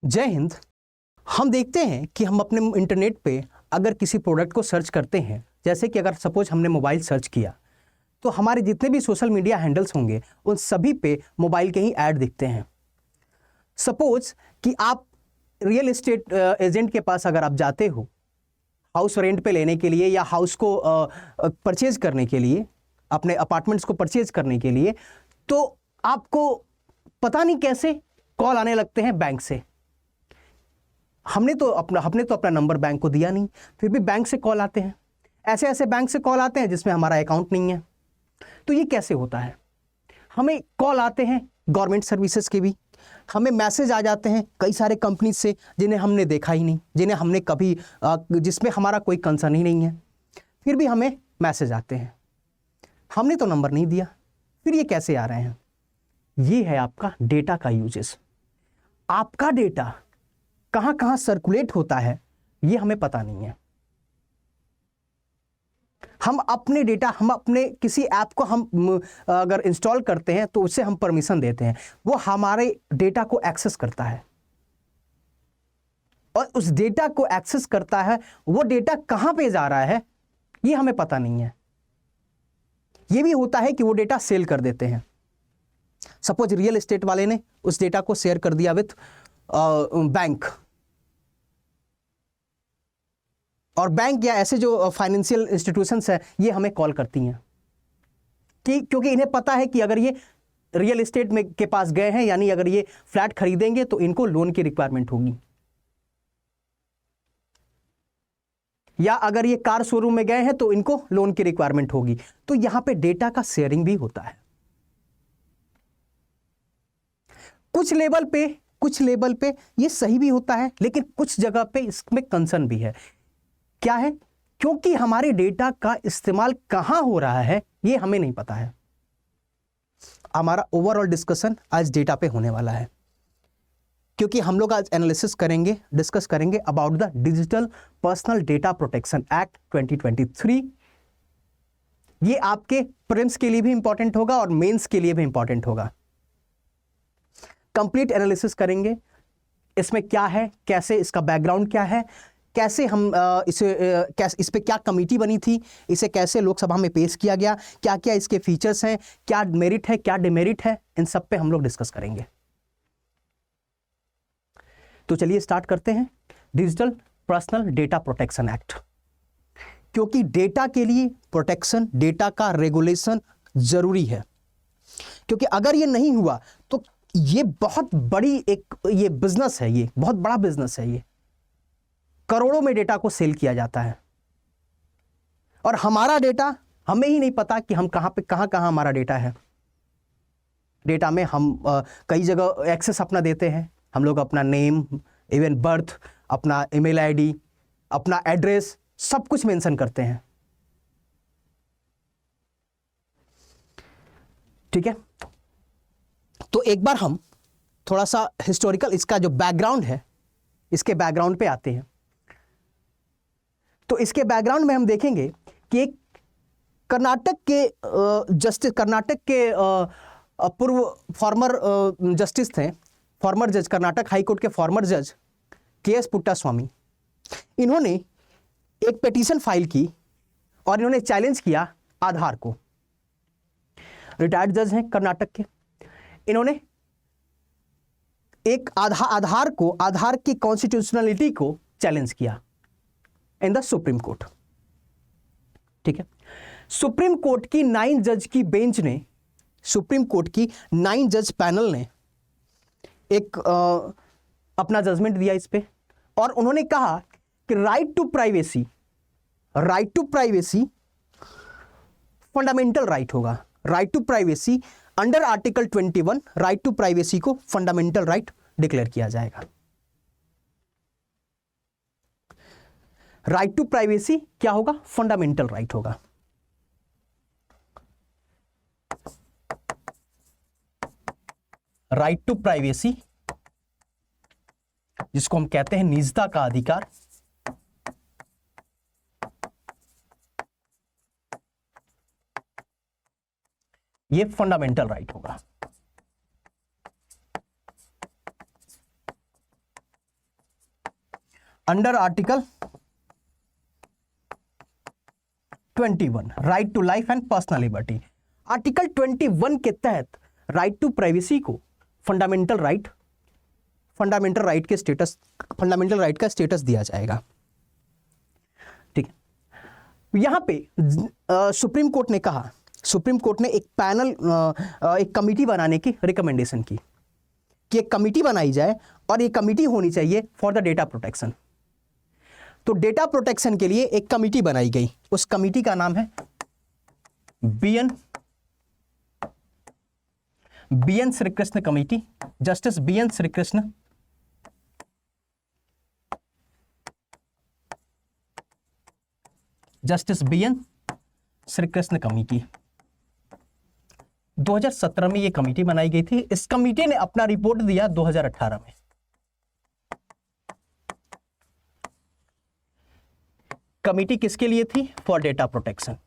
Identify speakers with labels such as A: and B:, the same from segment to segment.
A: जय हिंद। हम देखते हैं कि हम अपने इंटरनेट पे अगर किसी प्रोडक्ट को सर्च करते हैं, जैसे कि अगर सपोज हमने मोबाइल सर्च किया तो हमारे जितने भी सोशल मीडिया हैंडल्स होंगे उन सभी पे मोबाइल के ही ऐड दिखते हैं। सपोज कि आप रियल एस्टेट एजेंट के पास अगर आप जाते हो हाउस रेंट पे लेने के लिए या हाउस को परचेज करने के लिए, अपने अपार्टमेंट्स को परचेज करने के लिए, तो आपको पता नहीं कैसे कॉल आने लगते हैं बैंक से। हमने तो अपना नंबर बैंक को दिया नहीं, फिर भी बैंक से कॉल आते हैं। ऐसे ऐसे बैंक से कॉल आते हैं जिसमें हमारा अकाउंट नहीं है। तो ये कैसे होता है? हमें कॉल आते हैं गवर्नमेंट सर्विसेज के भी, हमें मैसेज आ जाते हैं कई सारे कंपनी से जिन्हें हमने देखा ही नहीं, जिन्हें हमने कभी जिसमें हमारा कोई कंसर्न ही नहीं है, फिर भी हमें मैसेज आते हैं। हमने तो नंबर नहीं दिया, फिर ये कैसे आ रहे हैं? ये है आपका डेटा का यूजेस। आपका डेटा कहां कहां सर्कुलेट होता है ये हमें पता नहीं है। हम अपने किसी ऐप को हम अगर इंस्टॉल करते हैं तो उससे हम परमिशन देते हैं, वो हमारे डेटा को एक्सेस करता है और उस डेटा को एक्सेस करता है, वो डेटा कहां पे जा रहा है ये हमें पता नहीं है। ये भी होता है कि वो डेटा सेल कर देते हैं। सपोज रियल एस्टेट वाले ने उस डेटा को शेयर कर दिया विथ बैंक, और बैंक या ऐसे जो फाइनेंशियल इंस्टीट्यूशंस है ये हमें कॉल करती हैं कि क्योंकि इन्हें पता है कि अगर ये रियल एस्टेट में के पास गए हैं, यानी अगर ये फ्लैट खरीदेंगे तो इनको लोन की रिक्वायरमेंट होगी, या अगर ये कार शोरूम में गए हैं तो इनको लोन की रिक्वायरमेंट होगी। तो यहां पे डेटा का शेयरिंग भी होता है। कुछ लेवल पे ये सही भी होता है, लेकिन कुछ जगह पे इसमें कंसर्न भी है। क्या है? क्योंकि हमारे डेटा का इस्तेमाल कहां हो रहा है ये हमें नहीं पता है। हमारा ओवरऑल डिस्कशन आज डेटा पे होने वाला है, क्योंकि हम लोग आज डिस्कस करेंगे about the digital personal data protection act 2023। ये आपके प्रीलिम्स के लिए भी इंपॉर्टेंट होगा और मेंस के लिए भी इंपॉर्टेंट होगा। कंप्लीट एनालिसिस करेंगे इसमें क्या है, कैसे इसका बैकग्राउंड क्या है, कैसे हम इस पे क्या कमेटी बनी थी, इसे कैसे लोकसभा में पेश किया गया, क्या क्या इसके फीचर्स हैं, क्या मेरिट है क्या डिमेरिट है, इन सब पे हम लोग डिस्कस करेंगे। तो चलिए स्टार्ट करते हैं। Digital personal data protection act, क्योंकि डेटा के लिए प्रोटेक्शन, डेटा का रेगुलेशन जरूरी है, क्योंकि अगर ये नहीं हुआ तो ये बहुत बड़ी ये बिजनेस है, ये बहुत बड़ा बिजनेस है। ये करोड़ों में डेटा को सेल किया जाता है और हमारा डेटा हमें ही नहीं पता कि हम कहां हमारा डेटा है। डेटा में हम कई जगह एक्सेस अपना देते हैं। हम लोग अपना नेम, इवन बर्थ, अपना ईमेल आईडी, अपना एड्रेस, सब कुछ मेंशन करते हैं। ठीक है, तो एक बार हम थोड़ा सा हिस्टोरिकल इसका जो बैकग्राउंड है, इसके बैकग्राउंड पे आते हैं। तो इसके बैकग्राउंड में हम देखेंगे कि एक कर्नाटक के पूर्व फॉर्मर जस्टिस थे, फॉर्मर जज, कर्नाटक हाई कोर्ट के फॉर्मर जज के.एस. पुट्टास्वामी। इन्होंने एक पिटीशन फाइल की और इन्होंने चैलेंज किया आधार को। रिटायर्ड जज हैं कर्नाटक के। इन्होंने एक आधार की कॉन्स्टिट्यूशनलिटी को चैलेंज किया इन द सुप्रीम कोर्ट। ठीक है, सुप्रीम कोर्ट की 9 जज की बेंच ने, सुप्रीम कोर्ट की 9 जज पैनल ने एक अपना जजमेंट दिया इस पे, और उन्होंने कहा कि right to privacy fundamental right होगा। Right to privacy under article 21 right to privacy को फंडामेंटल राइट डिक्लेयर किया जाएगा। राइट टू प्राइवेसी क्या होगा? फंडामेंटल राइट होगा। राइट टू प्राइवेसी, जिसको हम कहते हैं निजता का अधिकार, ये फंडामेंटल राइट होगा। Under article 21 right to life and personal liberty. Article 21 के तहत राइट टू प्राइवेसी को फंडामेंटल राइट का स्टेटस दिया जाएगा। ठीक है, यहां पे सुप्रीम कोर्ट ने एक पैनल एक कमिटी बनाने की रिकमेंडेशन की कि एक कमिटी बनाई जाए और ये कमिटी होनी चाहिए फॉर द डेटा प्रोटेक्शन। तो डेटा प्रोटेक्शन के लिए एक कमिटी बनाई गई, उस कमिटी का नाम है B N Srikrishna committee, justice B N Srikrishna committee. 2017 में ये कमेटी बनाई गई थी। इस कमेटी ने अपना रिपोर्ट दिया 2018 में। कमेटी किसके लिए थी? For data protection.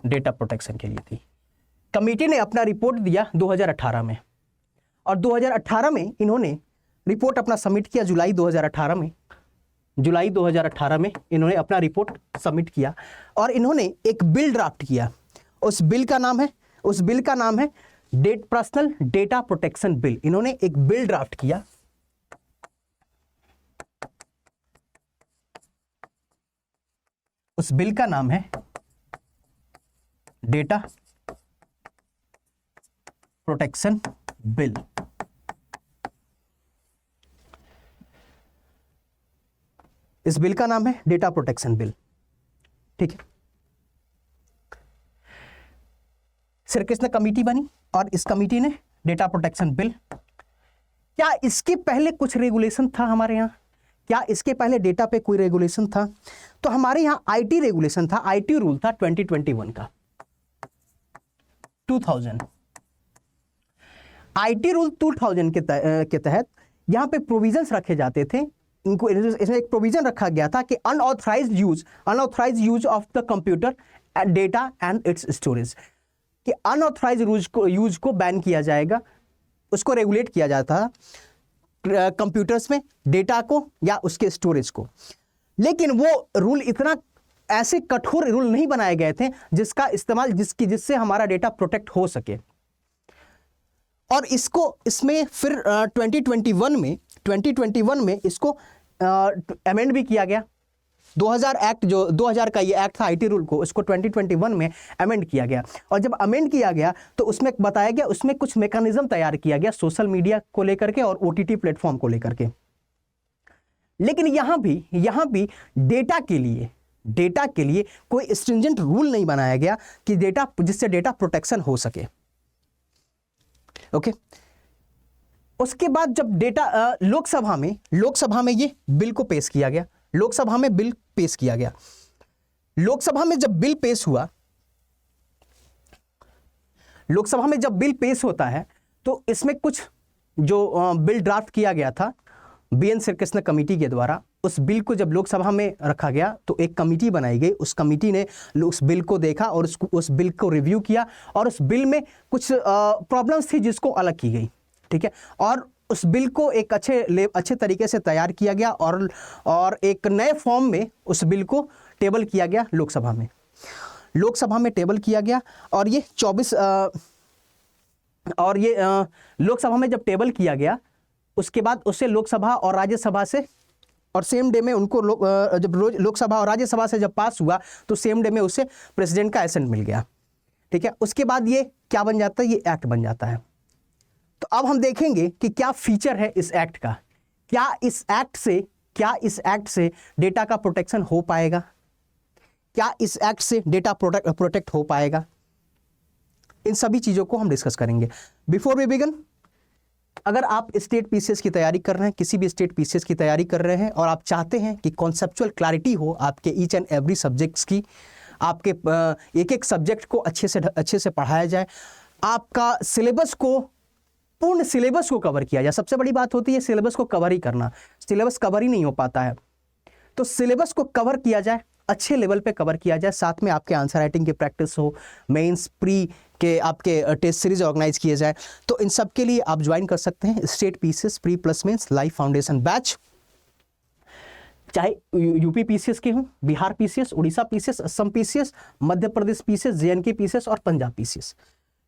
A: Data protection के लिए थी। कमेटी ने अपना रिपोर्ट दिया 2018 में और 2018 में इन्होंने रिपोर्ट अपना सबमिट किया। जुलाई 2018 में इन्होंने अपना रिपोर्ट सबमिट किया और इन्होंने एक बिल ड्राफ्ट किया। उस बिल का नाम है पर्सनल डेटा प्रोटेक्शन बिल। इन्होंने एक बिल ड्राफ्ट किया। उस बिल का नाम है डेटा प्रोटेक्शन बिल। इस बिल का नाम है डेटा प्रोटेक्शन बिल। ठीक है, श्रीकृष्ण कमेटी बनी और इस कमेटी ने डेटा प्रोटेक्शन बिल। क्या इसके पहले कुछ रेगुलेशन था हमारे यहाँ? क्या इसके पहले डेटा पे कोई रेगुलेशन था? तो हमारे यहाँ आईटी रेगुलेशन था, आईटी रूल था 2021 का, 2000 आईटी रूल 2000 के तहत यहाँ पे प्रोविजंस रखे जाते थे। इनको इसमें एक प्रोविजन रखा गया था कि unauthorised use of the computer data and its storage, कि अनऑथराइज्ड यूज को बैन किया जाएगा, उसको रेगुलेट किया जाता है कंप्यूटर्स में डेटा को या उसके स्टोरेज को। लेकिन वो रूल इतना ऐसे कठोर रूल नहीं बनाए गए थे जिसका इस्तेमाल जिससे हमारा डेटा प्रोटेक्ट हो सके। और इसमें फिर 2021 में इसको अमेंड भी किया गया। 2000 का ये एक्ट था आईटी रूल को, उसको 2021 में अमेंड किया गया। और जब अमेंड किया गया तो उसमें बताया गया, उसमें कुछ मैकेनिज्म तैयार किया गया सोशल मीडिया को लेकर के और ओटीटी प्लेटफॉर्म को लेकर के। लेकिन यहां भी डेटा के लिए कोई स्ट्रिंजेंट रूल नहीं बनाया गया कि जिससे डेटा प्रोटेक्शन हो सके। ओके, उसके बाद जब डेटा लोकसभा में ये बिल को पेश किया गया। लोकसभा में जब बिल पेश होता है तो इसमें कुछ जो बिल ड्राफ्ट किया गया था बी एन श्रीकृष्ण कमेटी के द्वारा, उस बिल को जब लोकसभा में रखा गया तो एक कमेटी बनाई गई। उस कमेटी ने उस बिल को देखा और उस बिल को रिव्यू किया और उस बिल में कुछ प्रॉब्लम्स थी जिसको अलग की गई। ठीक है, और उस बिल को एक अच्छे तरीके से तैयार किया गया और एक नए फॉर्म में उस बिल को टेबल किया गया लोकसभा में टेबल किया गया। और ये लोकसभा में जब टेबल किया गया उसके बाद उसे लोकसभा और राज्यसभा से, और सेम डे में उनको जब लोकसभा और राज्यसभा से जब पास हुआ तो सेम डे में उसे प्रेसिडेंट का एसेंट मिल गया। ठीक है, उसके बाद ये क्या बन जाता है? ये एक्ट बन जाता है। तो अब हम देखेंगे कि क्या फीचर है इस एक्ट का। क्या इस एक्ट से डेटा का प्रोटेक्शन हो पाएगा? क्या इस एक्ट से डेटा प्रोटेक्ट हो पाएगा? इन सभी चीजों को हम डिस्कस करेंगे। बिफोर वी बिगिन, अगर आप स्टेट पीसीएस की तैयारी कर रहे हैं, किसी भी स्टेट पीसीएस की तैयारी कर रहे हैं और आप चाहते हैं कि कॉन्सेप्चुअल क्लैरिटी हो आपके ईच एंड एवरी सब्जेक्ट्स की, आपके एक सब्जेक्ट को अच्छे से पढ़ाया जाए, आपका पूर्ण सिलेबस को कवर किया जाए। सबसे बड़ी बात होती है सिलेबस को कवर ही करना। सिलेबस कवर ही नहीं हो पाता है, तो सिलेबस को कवर किया जाए, अच्छे लेवल पे कवर किया जाए, साथ में आपके आंसर राइटिंग की प्रैक्टिस हो, मेंस प्री के आपके टेस्ट सीरीज ऑर्गेनाइज किए जाए। तो इन सब के लिए आप ज्वाइन कर सकते हैं state PCS pre plus mains live foundation batch, चाहे यूपी पीसीएस के हों, Bihar PCS, Orissa PCS, Assam PCS, Madhya Pradesh PCS, JNK PCS और Punjab PCS.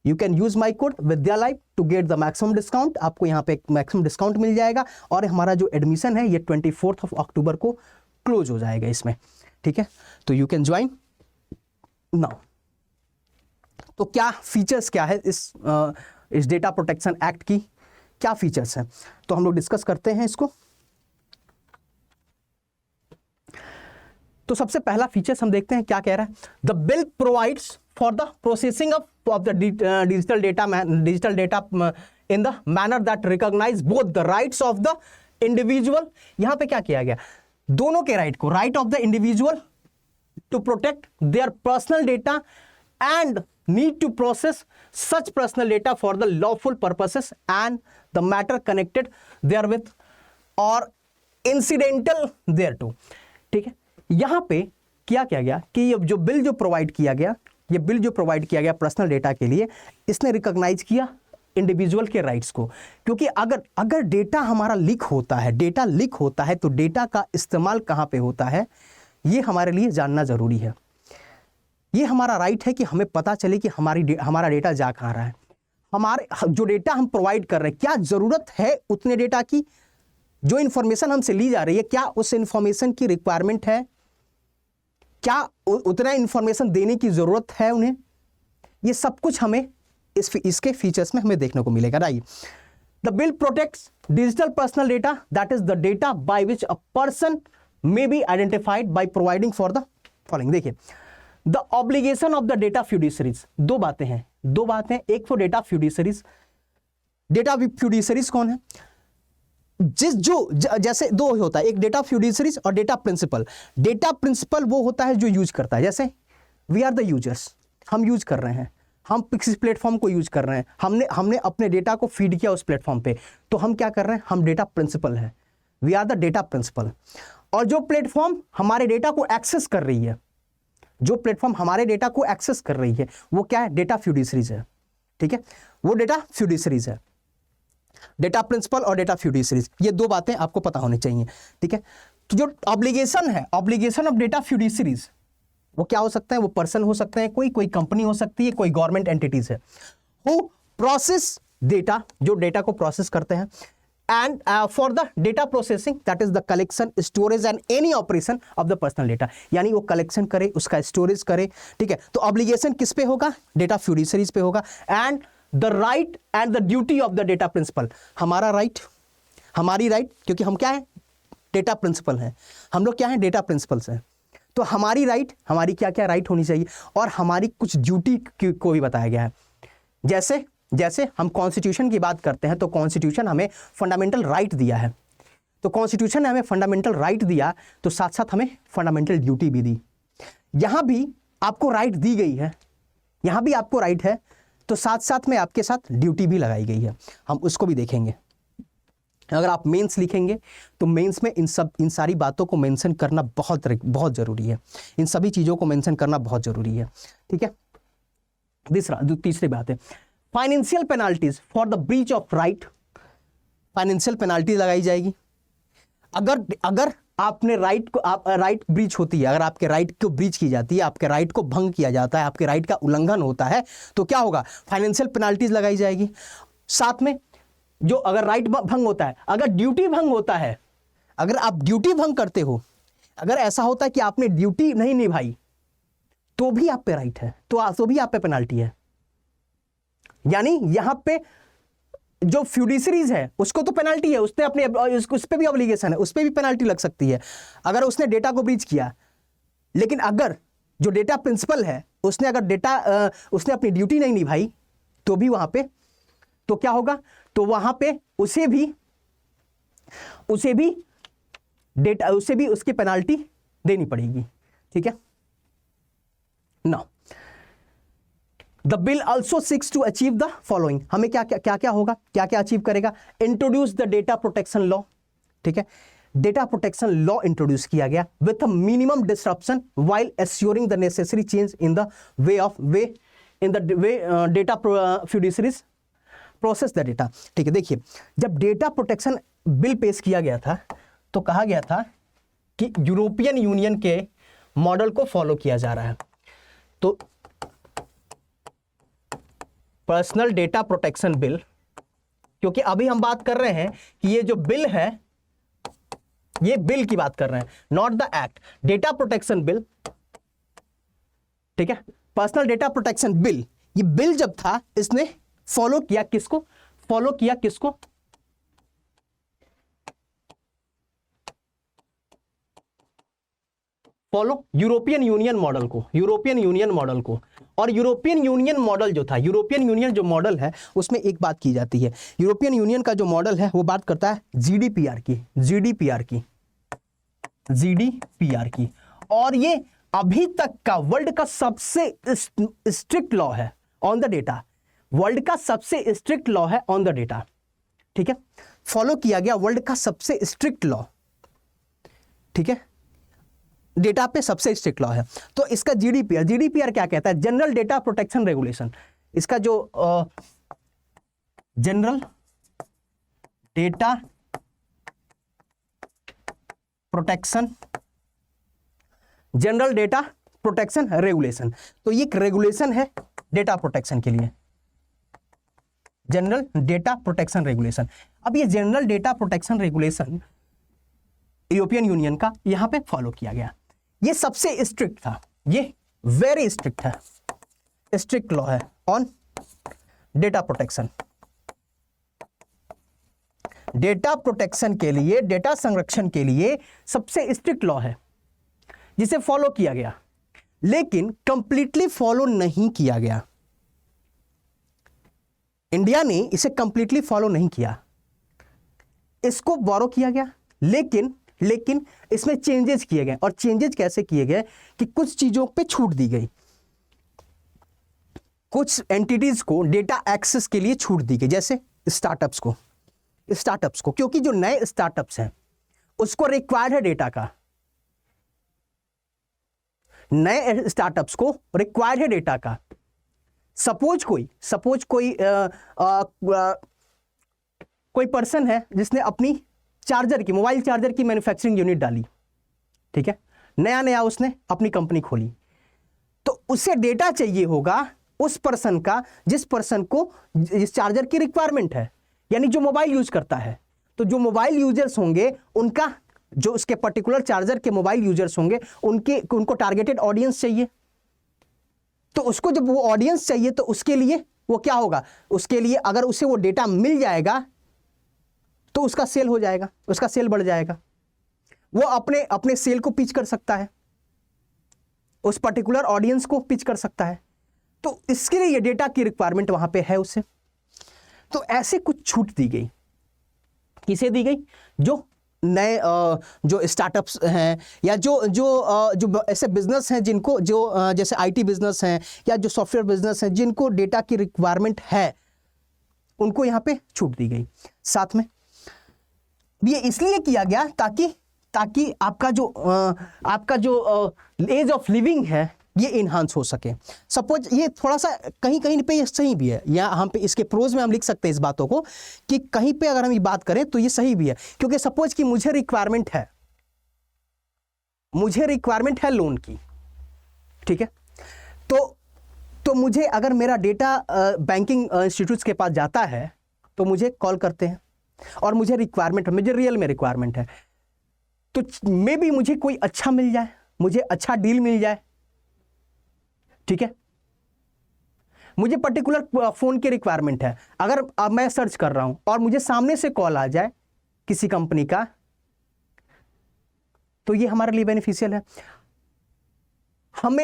A: You can use my code Vidyalive to get the maximum discount. आपको यहाँ पे मैक्सिमम डिस्काउंट मिल जाएगा और हमारा जो एडमिशन है ये 24 अक्टूबर को क्लोज हो जाएगा इसमें, ठीक है। तो यू कैन ज्वाइन नाउ। तो क्या फीचर्स क्या है इस डेटा प्रोटेक्शन एक्ट की, क्या फीचर्स हैं, तो हम लोग डिस्कस करते हैं इसको। तो सबसे पहला फीचर्स हम देखते हैं क्या कह रहा है। The bill provides for the processing of the digital data in the manner that recognise both the rights of the individual. यहां पे क्या किया गया, दोनों के राइट को, right of the individual to protect their personal data and need to process such personal data for the lawful purposes and the matter connected therewith or incidental thereto, ठीक है। यहां पे क्या किया गया कि ये जो बिल जो प्रोवाइड किया गया पर्सनल डेटा के लिए, इसने रिकॉग्नाइज किया इंडिविजुअल के राइट्स को। क्योंकि अगर डेटा हमारा लीक होता है तो डेटा का इस्तेमाल कहां पे होता है ये हमारे लिए जानना जरूरी है। ये हमारा राइट है कि हमें पता चले कि हमारा डेटा जा कहाँ रहा है, हमारे जो डेटा हम प्रोवाइड कर रहे हैं क्या जरूरत है उतने डेटा की, जो इंफॉर्मेशन हमसे ली जा रही है क्या उस इंफॉर्मेशन की रिक्वायरमेंट है, क्या उतना इंफॉर्मेशन देने की जरूरत है उन्हें, ये सब कुछ हमें इसके फीचर्स में हमें देखने को मिलेगा। Right, the bill protects digital personal data, that is the data by which a person may be identified by providing for the following. देखिए, the obligation of the data fiduciaries, दो बातें। एक तो डेटा फ्यूडिशरीज, डेटा फ्यूडिशरीज कौन है, जैसे दो होता है, एक डेटा फ्यूडिशरीज और डेटा प्रिंसिपल। डेटा प्रिंसिपल वो होता है जो यूज करता है, जैसे वी आर द यूजर्स, हम यूज कर रहे हैं, हम किसी प्लेटफॉर्म को यूज कर रहे हैं, हमने अपने डेटा को फीड किया उस प्लेटफॉर्म पे, तो हम क्या कर रहे हैं, हम डेटा प्रिंसिपल हैं, we are the data principal. और जो प्लेटफॉर्म हमारे डेटा को एक्सेस कर रही है, वो क्या है, डेटा फ्यूडिशरीज है, ठीक है, वो डेटा फ्यूडिशरीज है। डेटा प्रिंसिपल और डेटा फ्यूडिशरीज, ये दो बातें आपको पता होनी चाहिए, ठीक है। तो जो ऑब्लिगेशन है, ऑब्लिगेशन ऑफ डेटा फ्यूडिशरीज, वो क्या हो सकता है, वो पर्सन हो सकते हैं, कोई कंपनी हो सकती है, कोई गवर्नमेंट एंटिटीज है, हु प्रोसेस डेटा, जो डेटा को प्रोसेस करते हैं, and for the data processing, that is the collection, storage and any operation of the personal data, यानी वो कलेक्शन करे, उसका स्टोरेज करे, ठीक है। तो ऑब्लिगेशन किस पे होगा, डेटा फ्यूडिशरीज पे होगा। And the right and the duty of the data principal, हमारा राइट, हमारी राइट, क्योंकि हम क्या है, डेटा प्रिंसिपल हैं, हम लोग क्या है, डेटा प्रिंसिपल्स हैं, तो हमारी राइट, हमारी क्या क्या राइट होनी चाहिए, और हमारी कुछ ड्यूटी को भी बताया गया है। जैसे हम कॉन्स्टिट्यूशन की बात करते हैं तो कॉन्स्टिट्यूशन हमें फंडामेंटल राइट दिया है, तो कॉन्स्टिट्यूशन ने हमें फंडामेंटल राइट दिया तो साथ साथ हमें फंडामेंटल ड्यूटी भी दी। यहां भी आपको राइट दी गई है, यहां भी आपको राइट है, तो साथ साथ में आपके साथ ड्यूटी भी लगाई गई है, हम उसको भी देखेंगे। अगर आप मेंस लिखेंगे तो मेंस में इन सारी बातों को मेंशन करना बहुत जरूरी है, इन सभी चीजों को मेंशन करना बहुत जरूरी है, ठीक है। तीसरी बात है financial penalties for the breach of right, financial penalty लगाई जाएगी अगर आपने राइट ब्रीच होती है, अगर आपके राइट को ब्रीच की जाती है, आपके राइट को भंग किया जाता है, आपके राइट का उल्लंघन होता है, तो क्या होगा, फाइनेंशियल पेनाल्टीज लगाई जाएगी। साथ में जो अगर राइट भंग होता है, अगर ड्यूटी भंग होता है, अगर आप ड्यूटी भंग करते हो, अगर ऐसा होता है कि आपने ड्यूटी नहीं निभाई, तो भी आप पे राइट है, तो भी आप पे पेनाल्टी है। यानी यहां पे जो फ्यूडिशरीज है उसको तो पेनाल्टी है, उसने अपने उस पे भी ऑब्लिगेशन है, उस पे भी पेनाल्टी लग सकती है अगर उसने डेटा को ब्रीच किया। लेकिन अगर जो डेटा प्रिंसिपल है उसने उसने अपनी ड्यूटी नहीं निभाई, तो भी वहां पे तो क्या होगा, तो वहां पे उसे भी उसकी पेनाल्टी देनी पड़ेगी, ठीक है। Now the bill also seeks to achieve the following, हमें क्या क्या होगा, क्या क्या अचीव करेगा, introduce the data protection law, ठीक है। डेटा प्रोटेक्शन लॉ इंट्रोड्यूस किया गया with minimum disruption while assuring the necessary change in the way data fiduciaries process the data. ठीक है, देखिए जब डेटा प्रोटेक्शन बिल पेश किया गया था तो कहा गया था कि यूरोपियन यूनियन के मॉडल को फॉलो किया जा रहा है। तो पर्सनल डेटा प्रोटेक्शन बिल, क्योंकि अभी हम बात कर रहे हैं कि ये जो बिल है, ये बिल की बात कर रहे हैं, not the act. Data protection bill, ठीक है, पर्सनल डेटा प्रोटेक्शन बिल, ये बिल जब था इसने फॉलो किया किसको? फॉलो किया किसको? फॉलो यूरोपियन यूनियन मॉडल को, यूरोपियन यूनियन मॉडल को। और यूरोपियन यूनियन मॉडल जो था, यूरोपियन यूनियन जो मॉडल है उसमें एक बात की जाती है, यूरोपियन यूनियन का जो मॉडल है वो बात करता है जीडीपीआर की, जीडीपीआर की, जीडीपीआर की। और ये अभी तक का वर्ल्ड का सबसे स्ट्रिक्ट लॉ है ऑन द डेटा, वर्ल्ड का सबसे स्ट्रिक्ट लॉ है ऑन द डेटा। ठीक है, फॉलो किया गया वर्ल्ड का सबसे स्ट्रिक्ट लॉ, ठीक है, डेटा पे सबसे स्ट्रिक्ट लॉ है। तो इसका जीडीपीआर, जीडीपीआर क्या कहता है? General data protection regulation. इसका जो general data protection, general data protection regulation, तो ये एक रेगुलेशन है डेटा प्रोटेक्शन के लिए, जनरल डेटा प्रोटेक्शन रेगुलेशन। अब ये general data protection regulation European Union का यहां पे फॉलो किया गया। ये सबसे स्ट्रिक्ट था, ये वेरी स्ट्रिक्ट है, स्ट्रिक्ट लॉ है on data protection. Data protection के लिए, डेटा संरक्षण के लिए सबसे स्ट्रिक्ट लॉ है जिसे फॉलो किया गया, लेकिन कंप्लीटली फॉलो नहीं किया गया। इंडिया ने इसे कंप्लीटली फॉलो नहीं किया, इसको बोरो किया गया, लेकिन इसमें चेंजेस किए गए। और चेंजेस कैसे किए गए कि कुछ चीजों पे छूट दी गई, कुछ एंटिटीज को डेटा एक्सेस के लिए छूट दी गई, जैसे स्टार्टअप्स को, क्योंकि जो नए स्टार्टअप्स हैं उसको रिक्वायर्ड है डेटा का, नए स्टार्टअप्स को रिक्वायर्ड है डेटा का। सपोज कोई पर्सन है जिसने अपनी चार्जर की, मोबाइल चार्जर की मैन्युफैक्चरिंग यूनिट डाली, ठीक है, नया उसने अपनी कंपनी खोली, तो उसे डेटा चाहिए होगा उस पर्सन का जिस पर्सन को इस चार्जर की रिक्वायरमेंट है, यानी जो मोबाइल यूज करता है। तो जो मोबाइल यूजर्स होंगे उनका, जो उसके पर्टिकुलर चार्जर के मोबाइल यूजर्स होंगे उनको टारगेटेड ऑडियंस चाहिए। तो उसको जब वो ऑडियंस चाहिए तो उसके लिए वो क्या होगा, उसके लिए अगर उसे वो डेटा मिल जाएगा तो उसका सेल हो जाएगा, उसका सेल बढ़ जाएगा, वो अपने सेल को पिच कर सकता है, उस पर्टिकुलर ऑडियंस को पिच कर सकता है। तो इसके लिए ये डेटा की रिक्वायरमेंट वहां पे है उसे। तो ऐसे कुछ छूट दी गई, किसे दी गई? जो नए जो स्टार्टअप्स हैं या जो ऐसे बिजनेस हैं जिनको, जो जैसे आईटी बिजनेस हैं या जो सॉफ्टवेयर बिजनेस हैं जिनको डेटा की रिक्वायरमेंट है, उनको यहाँ पे छूट दी गई। साथ में ये इसलिए किया गया ताकि आपका जो एज ऑफ लिविंग है ये इन्हांस हो सके। सपोज ये थोड़ा सा कहीं पे ये सही भी है, या हम पे इसके प्रोज में हम लिख सकते हैं इस बातों को कि कहीं पे अगर हम ये बात करें तो ये सही भी है, क्योंकि सपोज कि मुझे रिक्वायरमेंट है लोन की, ठीक है, तो मुझे अगर मेरा डेटा बैंकिंग इंस्टीट्यूट्स के पास जाता है तो मुझे कॉल करते हैं और मुझे रिक्वायरमेंट है, मुझे रियल में रिक्वायरमेंट है, तो मे बी मुझे कोई अच्छा मिल जाए, मुझे अच्छा डील मिल जाए, ठीक है, मुझे पर्टिकुलर फोन की रिक्वायरमेंट है, अगर मैं सर्च कर रहा हूं और मुझे सामने से कॉल आ जाए किसी कंपनी का, तो ये हमारे लिए बेनिफिशियल है।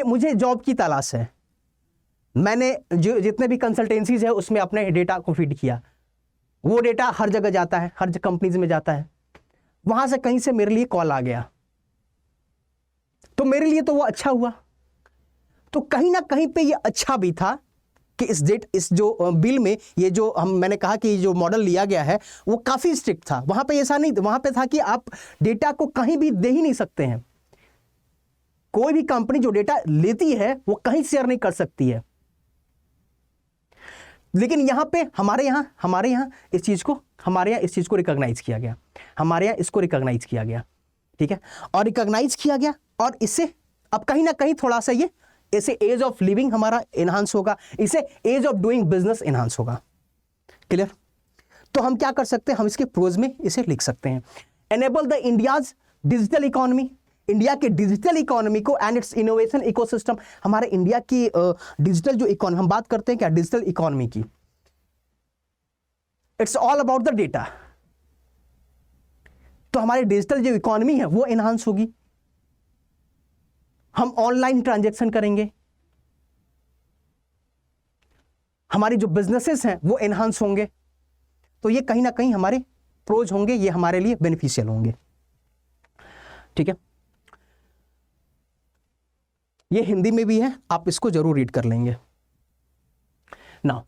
A: मुझे जॉब की तलाश है, मैंने जो जितने भी कंसल्टेंसीज है उसमें अपने डेटा को फीड किया, वो डेटा हर जगह जाता है, हर कंपनीज में जाता है, वहां से कहीं से मेरे लिए कॉल आ गया तो मेरे लिए तो वो अच्छा हुआ। तो कहीं ना कहीं पे ये अच्छा भी था कि इस जो बिल में ये जो मैंने कहा कि जो मॉडल लिया गया है वो काफ़ी स्ट्रिक्ट था। वहाँ पे ऐसा नहीं, वहाँ पे था कि आप डेटा को कहीं भी दे ही नहीं सकते हैं। कोई भी कंपनी जो डेटा लेती है वो कहीं शेयर नहीं कर सकती है। लेकिन यहां पे हमारे यहां इस चीज को रिकॉग्नाइज किया गया, हमारे यहां इसको रिकॉग्नाइज किया गया, ठीक है। और रिकॉग्नाइज किया गया और इससे अब कहीं ना कहीं थोड़ा सा ये इसे एज ऑफ लिविंग हमारा एनहांस होगा, इसे ease of doing business enhance होगा। क्लियर? तो हम क्या कर सकते हैं, हम इसके प्रोज में इसे लिख सकते हैं, enable the India's digital economy, India के डिजिटल इकोनॉमी को एंड इट्स इनोवेशन इकोसिस्टम। हमारे इंडिया की डिजिटल जो इकोनॉमी, हम बात करते हैं क्या डिजिटल इकोनॉमी की, it's all about the data. तो हमारी डिजिटल जो इकोनॉमी है वो एनहांस होगी, हम ऑनलाइन ट्रांजैक्शन करेंगे, हमारी जो बिजनेसेस हैं वो एनहांस होंगे। तो ये कहीं ना कहीं हमारे प्रोज होंगे, ये हमारे लिए बेनिफिशियल होंगे, ठीक है। ये हिंदी में भी है, आप इसको जरूर रीड कर लेंगे ना।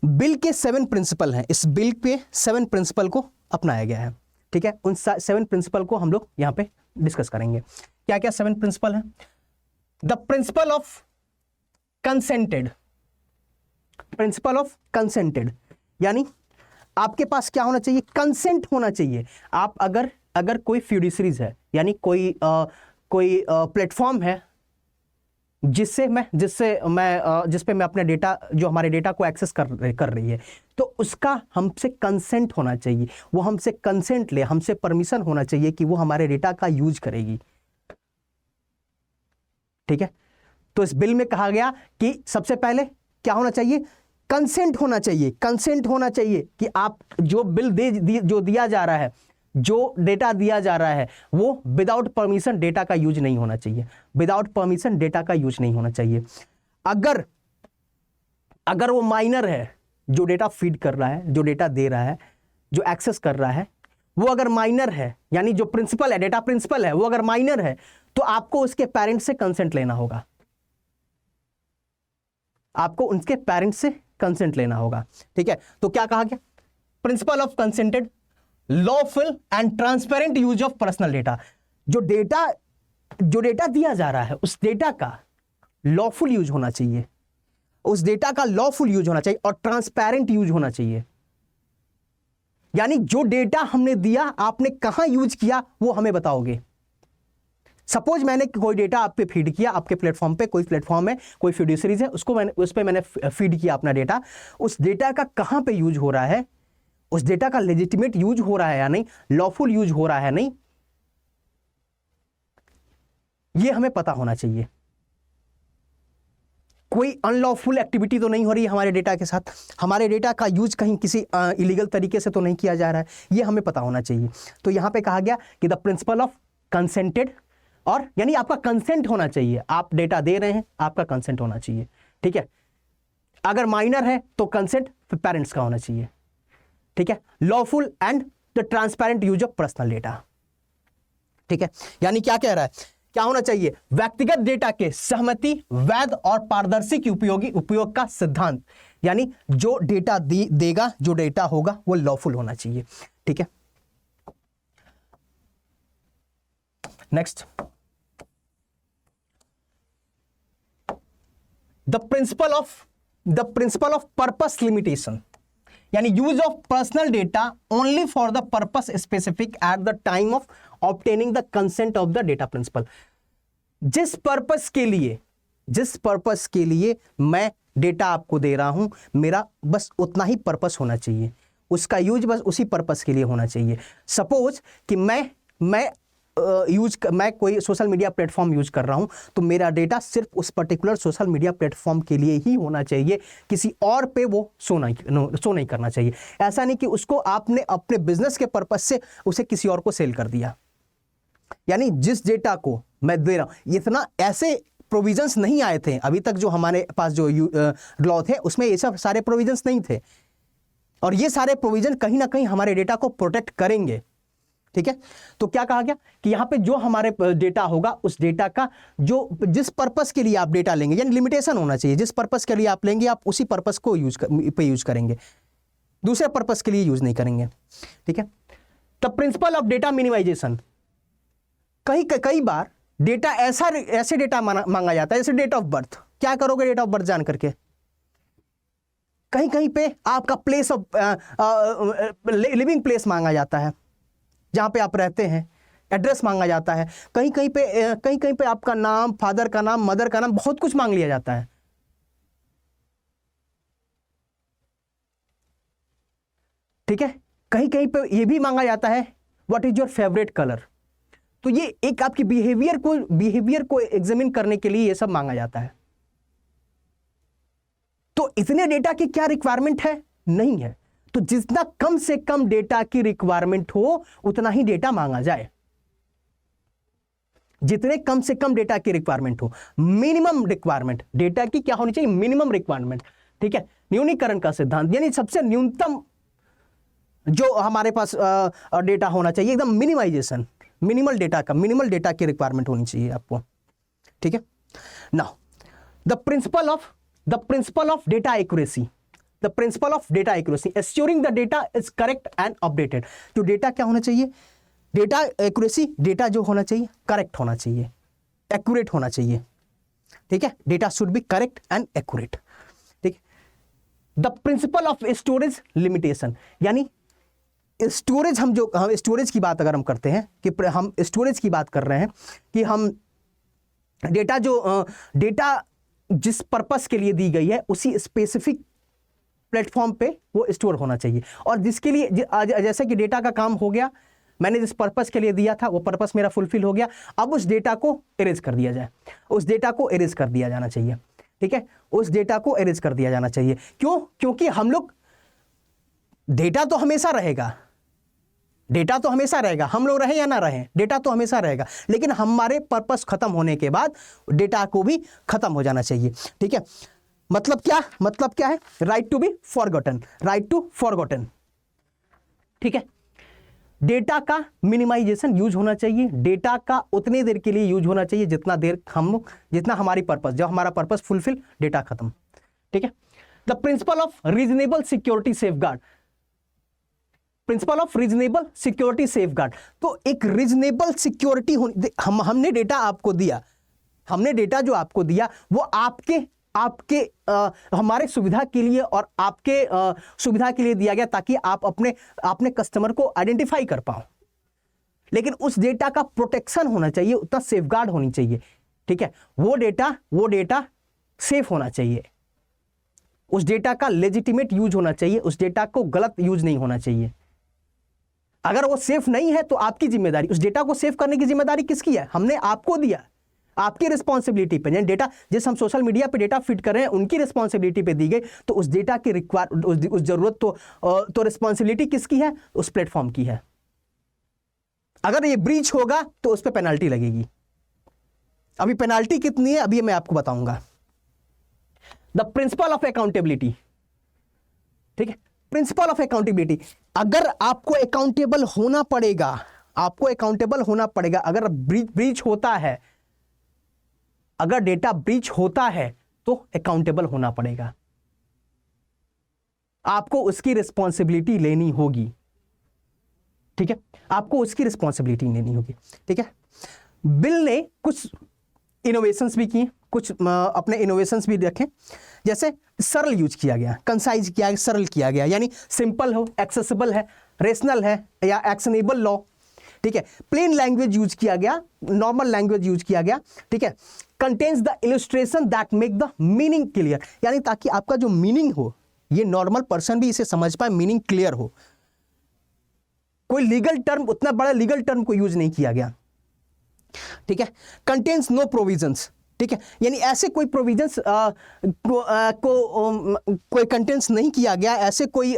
A: बिल के 7 प्रिंसिपल हैं, इस बिल पे 7 प्रिंसिपल को अपनाया गया है, ठीक है। उन 7 प्रिंसिपल को हम लोग यहां पे डिस्कस करेंगे। क्या क्या 7 प्रिंसिपल हैं? The principle of consented, principle of consented यानी आपके पास क्या होना चाहिए, कंसेंट होना चाहिए। आप अगर कोई फिड्यूसरीज है, यानी कोई प्लेटफॉर्म है जिस पे मैं अपने डेटा, जो हमारे डेटा को एक्सेस कर रही है, तो उसका हमसे कंसेंट होना चाहिए, वो हमसे कंसेंट ले, हमसे परमिशन होना चाहिए कि वो हमारे डेटा का यूज करेगी, ठीक है। तो इस बिल में कहा गया कि सबसे पहले क्या होना चाहिए, कंसेंट होना चाहिए, कंसेंट होना चाहिए कि आप जो बिल जो दिया जा रहा है, जो डेटा दिया जा रहा है, वो विदाउट परमिशन डेटा का यूज नहीं होना चाहिए, विदाउट परमिशन डेटा का यूज नहीं होना चाहिए। अगर वो माइनर है जो डेटा फीड कर रहा है, जो डेटा दे रहा है, जो एक्सेस कर रहा है, वो अगर माइनर है, यानी जो प्रिंसिपल है, डेटा प्रिंसिपल है, वो अगर माइनर है, तो आपको उसके पेरेंट्स से कंसेंट लेना होगा, आपको उनके पेरेंट्स से कंसेंट लेना होगा, ठीक है। तो क्या कहा गया, principle of consented lawful and transparent use of personal data. जो डेटा दिया जा रहा है उस डेटा का लॉफुल यूज होना चाहिए, उस डेटा का लॉफुल यूज होना चाहिए और ट्रांसपेरेंट यूज होना चाहिए। यानी जो डेटा हमने दिया, आपने कहां यूज किया वो हमें बताओगे। सपोज मैंने कोई डेटा आप पे फीड किया, आपके प्लेटफॉर्म पे कोई प्लेटफॉर्म है, कोई फिड्यूसरीज है, उस पे मैंने फीड किया अपना डेटा, उस डेटा का कहां पे यूज हो रहा है, उस डेटा का लेजिटिमेट यूज हो रहा है या नहीं, लॉफुल यूज हो रहा है नहीं, ये हमें पता होना चाहिए। कोई अनलॉफुल एक्टिविटी तो नहीं हो रही है हमारे डेटा के साथ, हमारे डेटा का यूज कहीं किसी इलीगल तरीके से तो नहीं किया जा रहा है, ये हमें पता होना चाहिए। तो यहां पे कहा गया कि द प्रिंसिपल ऑफ कंसेंटेड, और यानी आपका कंसेंट होना चाहिए, आप डेटा दे रहे हैं, आपका कंसेंट होना चाहिए, ठीक है। अगर माइनर है तो कंसेंट पेरेंट्स का होना चाहिए, ठीक है। Lawful and the transparent use of personal data, ठीक है। यानी क्या कह रहा है, क्या होना चाहिए, व्यक्तिगत डेटा के सहमति, वैध और पारदर्शी की उपयोग का सिद्धांत, यानी जो डेटा देगा, जो डेटा होगा वो लॉफुल होना चाहिए, ठीक है। Next, the principle of purpose limitation, यानी use of personal data only for the purpose specific at the time of obtaining the consent of the data principal. जिस पर्पस के लिए मैं डेटा आपको दे रहा हूं, मेरा बस उतना ही पर्पस होना चाहिए, उसका यूज बस उसी पर्पस के लिए होना चाहिए। सपोज कि मैं कोई सोशल मीडिया प्लेटफॉर्म यूज कर रहा हूं, तो मेरा डेटा सिर्फ उस पर्टिकुलर सोशल मीडिया प्लेटफॉर्म के लिए ही होना चाहिए, किसी और पे वो शो नहीं करना चाहिए। ऐसा नहीं कि उसको आपने अपने बिजनेस के पर्पस से उसे किसी और को सेल कर दिया। यानी जिस डेटा को मैं दे रहा हूं, इतना ऐसे प्रोविजंस नहीं आए थे अभी तक, जो हमारे पास जो लॉ थे उसमें ये सब सारे प्रोविजंस नहीं थे, और ये सारे प्रोविजन कहीं ना कहीं हमारे डेटा को प्रोटेक्ट करेंगे। ठीक है, तो क्या कहा गया कि यहाँ पे जो हमारे डेटा होगा उस डेटा का जो जिस पर्पस के लिए आप डेटा लेंगे, यानी लिमिटेशन होना चाहिए, जिस पर्पस के लिए आप लेंगे आप उसी पर्पस को यूज करेंगे, दूसरे पर्पस के लिए यूज नहीं करेंगे। ठीक है, the principle of data minimisation, कई बार डेटा ऐसे डेटा मांगा जाता है जैसे डेट ऑफ बर्थ। क्या करोगे डेट ऑफ बर्थ जान करके? कहीं कहीं पे आपका प्लेस ऑफ लिविंग प्लेस मांगा जाता है, जहां पे आप रहते हैं, एड्रेस मांगा जाता है। कहीं कहीं पे आपका नाम, फादर का नाम, मदर का नाम, बहुत कुछ मांग लिया जाता है। ठीक है, कहीं कहीं पे ये भी मांगा जाता है what is your favourite colour. तो ये एक आपकी बिहेवियर को एग्जामिन करने के लिए ये सब मांगा जाता है। तो इतने डेटा की क्या रिक्वायरमेंट है? नहीं है। तो जितना कम से कम डेटा की रिक्वायरमेंट हो उतना ही डेटा मांगा जाए, जितने कम से कम डेटा की रिक्वायरमेंट हो। मिनिमम रिक्वायरमेंट डेटा की क्या होनी चाहिए? Minimum requirement. ठीक है, न्यूनीकरण का सिद्धांत, यानी सबसे न्यूनतम जो हमारे पास डेटा होना चाहिए, एकदम मिनिमाइजेशन, मिनिमल डेटा की रिक्वायरमेंट होनी चाहिए आपको। ठीक है, now the principle of data accuracy, the principle of data accuracy, assuring the data is correct and updated. तो डेटा क्या होना चाहिए? डेटा एक्यूरेसी, डेटा जो होना चाहिए करेक्ट होना चाहिए, एक्यूरेट होना चाहिए। ठीक है, data should be correct and accurate. ठीक है, the principle of storage limitation, यानी स्टोरेज, हम स्टोरेज की बात अगर हम करते हैं कि हम स्टोरेज की बात कर रहे हैं कि हम डेटा जिस पर्पस के लिए दी गई है उसी स्पेसिफिक प्लेटफॉर्म पे वो स्टोर होना चाहिए, और जिसके लिए जैसे कि डेटा का काम हो गया, मैंने जिस पर्पस के लिए दिया था वो पर्पस मेरा फुलफिल हो गया, अब उस डेटा को इरेज कर दिया जाए, उस डेटा को इरेज कर दिया जाना चाहिए। ठीक है, उस डेटा को इरेज कर दिया जाना चाहिए। क्यों? क्योंकि हम लोग, डेटा तो हमेशा रहेगा, डेटा तो हमेशा रहेगा, हम लोग रहे या ना रहे, डेटा तो हमेशा रहेगा, लेकिन हमारे पर्पस खत्म होने के बाद डेटा को भी खत्म हो जाना चाहिए। ठीक है, मतलब क्या है? Right to be forgotten, right to forgotten. ठीक है, डेटा का मिनिमाइजेशन यूज होना चाहिए, डेटा का उतने देर के लिए यूज होना चाहिए जितना हमारी पर्पस, जब हमारा पर्पस फुलफिल, डेटा खत्म। ठीक है, the principle of reasonable security safeguard, principle of reasonable security safeguard. तो एक रीजनेबल सिक्योरिटी होनी, हमने डेटा आपको दिया, हमने डेटा जो आपको दिया वो आपके हमारे सुविधा के लिए और आपके सुविधा के लिए दिया गया, ताकि आप अपने कस्टमर को आइडेंटिफाई कर पाओ। लेकिन उस डेटा का प्रोटेक्शन होना चाहिए, उतना सेफगार्ड होनी चाहिए। ठीक है, वो डेटा सेफ होना चाहिए, उस डेटा का लेजिटिमेट यूज होना चाहिए, उस डेटा को गलत यूज नहीं होना चाहिए। अगर वो सेफ नहीं है तो आपकी जिम्मेदारी, उस डेटा को सेफ करने की जिम्मेदारी किसकी है? हमने आपको दिया, आपकी रिस्पॉन्सिबिलिटी पे, यानी डेटा जिस हम सोशल मीडिया पे डेटा फीड कर रहे हैं उनकी रिस्पॉन्सिबिलिटी पे दी गई, तो उस डेटा की उस जरूरत तो रिस्पॉन्सिबिलिटी किसकी है? उस प्लेटफॉर्म की है। अगर ये ब्रीच होगा तो उस पर पेनल्टी लगेगी। अभी पेनल्टी कितनी है अभी मैं आपको बताऊंगा। द प्रिंसिपल ऑफ अकाउंटेबिलिटी, ठीक है, प्रिंसिपल ऑफ अकाउंटेबिलिटी, अगर आपको अकाउंटेबल होना पड़ेगा, अगर ब्रीच होता है, अगर डेटा ब्रीच होता है तो अकाउंटेबल होना पड़ेगा, आपको उसकी रिस्पॉन्सिबिलिटी लेनी होगी। ठीक है, आपको उसकी रिस्पॉन्सिबिलिटी लेनी होगी। ठीक है, बिल ने कुछ इनोवेशंस भी किए, कुछ अपने इनोवेशंस भी रखे, जैसे सरल यूज किया गया, कंसाइज किया गया, सरल किया गया, यानी सिंपल हो, एक्सेसिबल है, रेशनल है या एक्शनेबल लॉ। ठीक है, प्लेन लैंग्वेज यूज किया गया, नॉर्मल लैंग्वेज यूज किया गया। ठीक है, contains the illustration that make the meaning clear, यानी ताकि आपका जो मीनिंग हो ये नॉर्मल पर्सन भी इसे समझ पाए, मीनिंग क्लियर हो। कोई लीगल टर्म, उतना बड़ा लीगल टर्म को यूज नहीं किया गया। ठीक है, कंटेन्स नो प्रोविजंस, ठीक है, यानी ऐसे कोई प्रोविजंस कोई कंटेंट्स नहीं किया गया, ऐसे कोई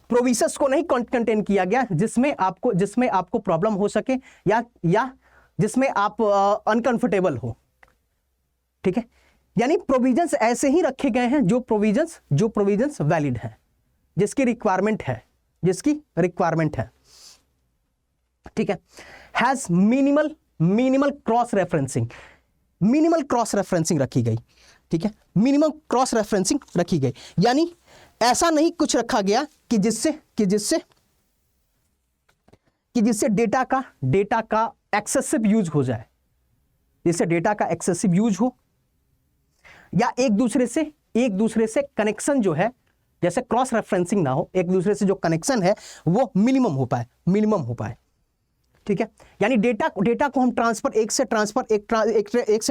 A: प्रोविजंस को नहीं कंटेन किया गया जिसमें आपको प्रॉब्लम हो सके या जिसमें आप अनकंफर्टेबल हो। ठीक है, यानी प्रोविजंस ऐसे ही रखे गए हैं जो प्रोविजंस वैलिड हैं, जिसकी रिक्वायरमेंट है, जिसकी रिक्वायरमेंट है, ठीक है, has minimal cross referencing, minimal cross referencing रखी गई, ठीक है, मिनिमम क्रॉस रेफरेंसिंग रखी गई, यानी ऐसा नहीं कुछ रखा गया कि जिससे डेटा का एक्सेसिव यूज हो जाए, जिससे डेटा का एक्सेसिव यूज हो, या एक दूसरे से कनेक्शन जो है, जैसे क्रॉस रेफरेंसिंग ना हो, एक दूसरे से जो कनेक्शन है वो मिनिमम हो पाए, ठीक है, यानी डेटा को हम एक से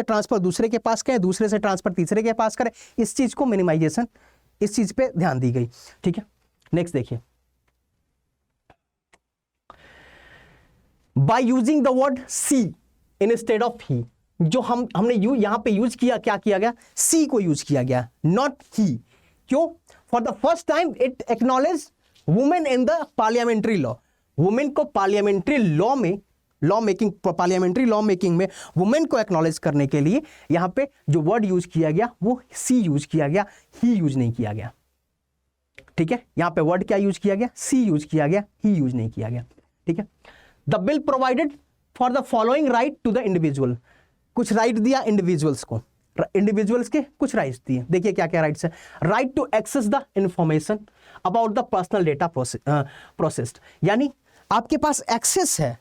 A: ट्रांसफर दूसरे के पास करें, दूसरे से ट्रांसफर तीसरे के पास करें, इस चीज को मिनिमाइजेशन, इस चीज पे ध्यान दी गई, ठीक है। नेक्स्ट देखिए, by using the word she instead of he, जो हमने यहां पे यूज किया, क्या किया गया, सी को यूज किया गया, नॉट ही। क्यों? For the first time it acknowledge women in the parliamentary law, women को पार्लियामेंट्री लॉ मेकिंग में वुमेन को एक्नॉलेज करने के लिए यहां पे जो वर्ड यूज किया गया वो सी यूज किया गया, ही यूज नहीं किया गया, ठीक है। यहां पे वर्ड क्या यूज किया गया, सी यूज किया गया, ही यूज नहीं किया गया, ठीक है। The bill provided for the following right to the individual, कुछ राइट दिया इंडिविजुअल्स को, इंडिविजुअल्स के कुछ राइट्स दिए, देखिए क्या क्या राइट्स है। Right to access the information about the personal data processed, यानी आपके पास एक्सेस है,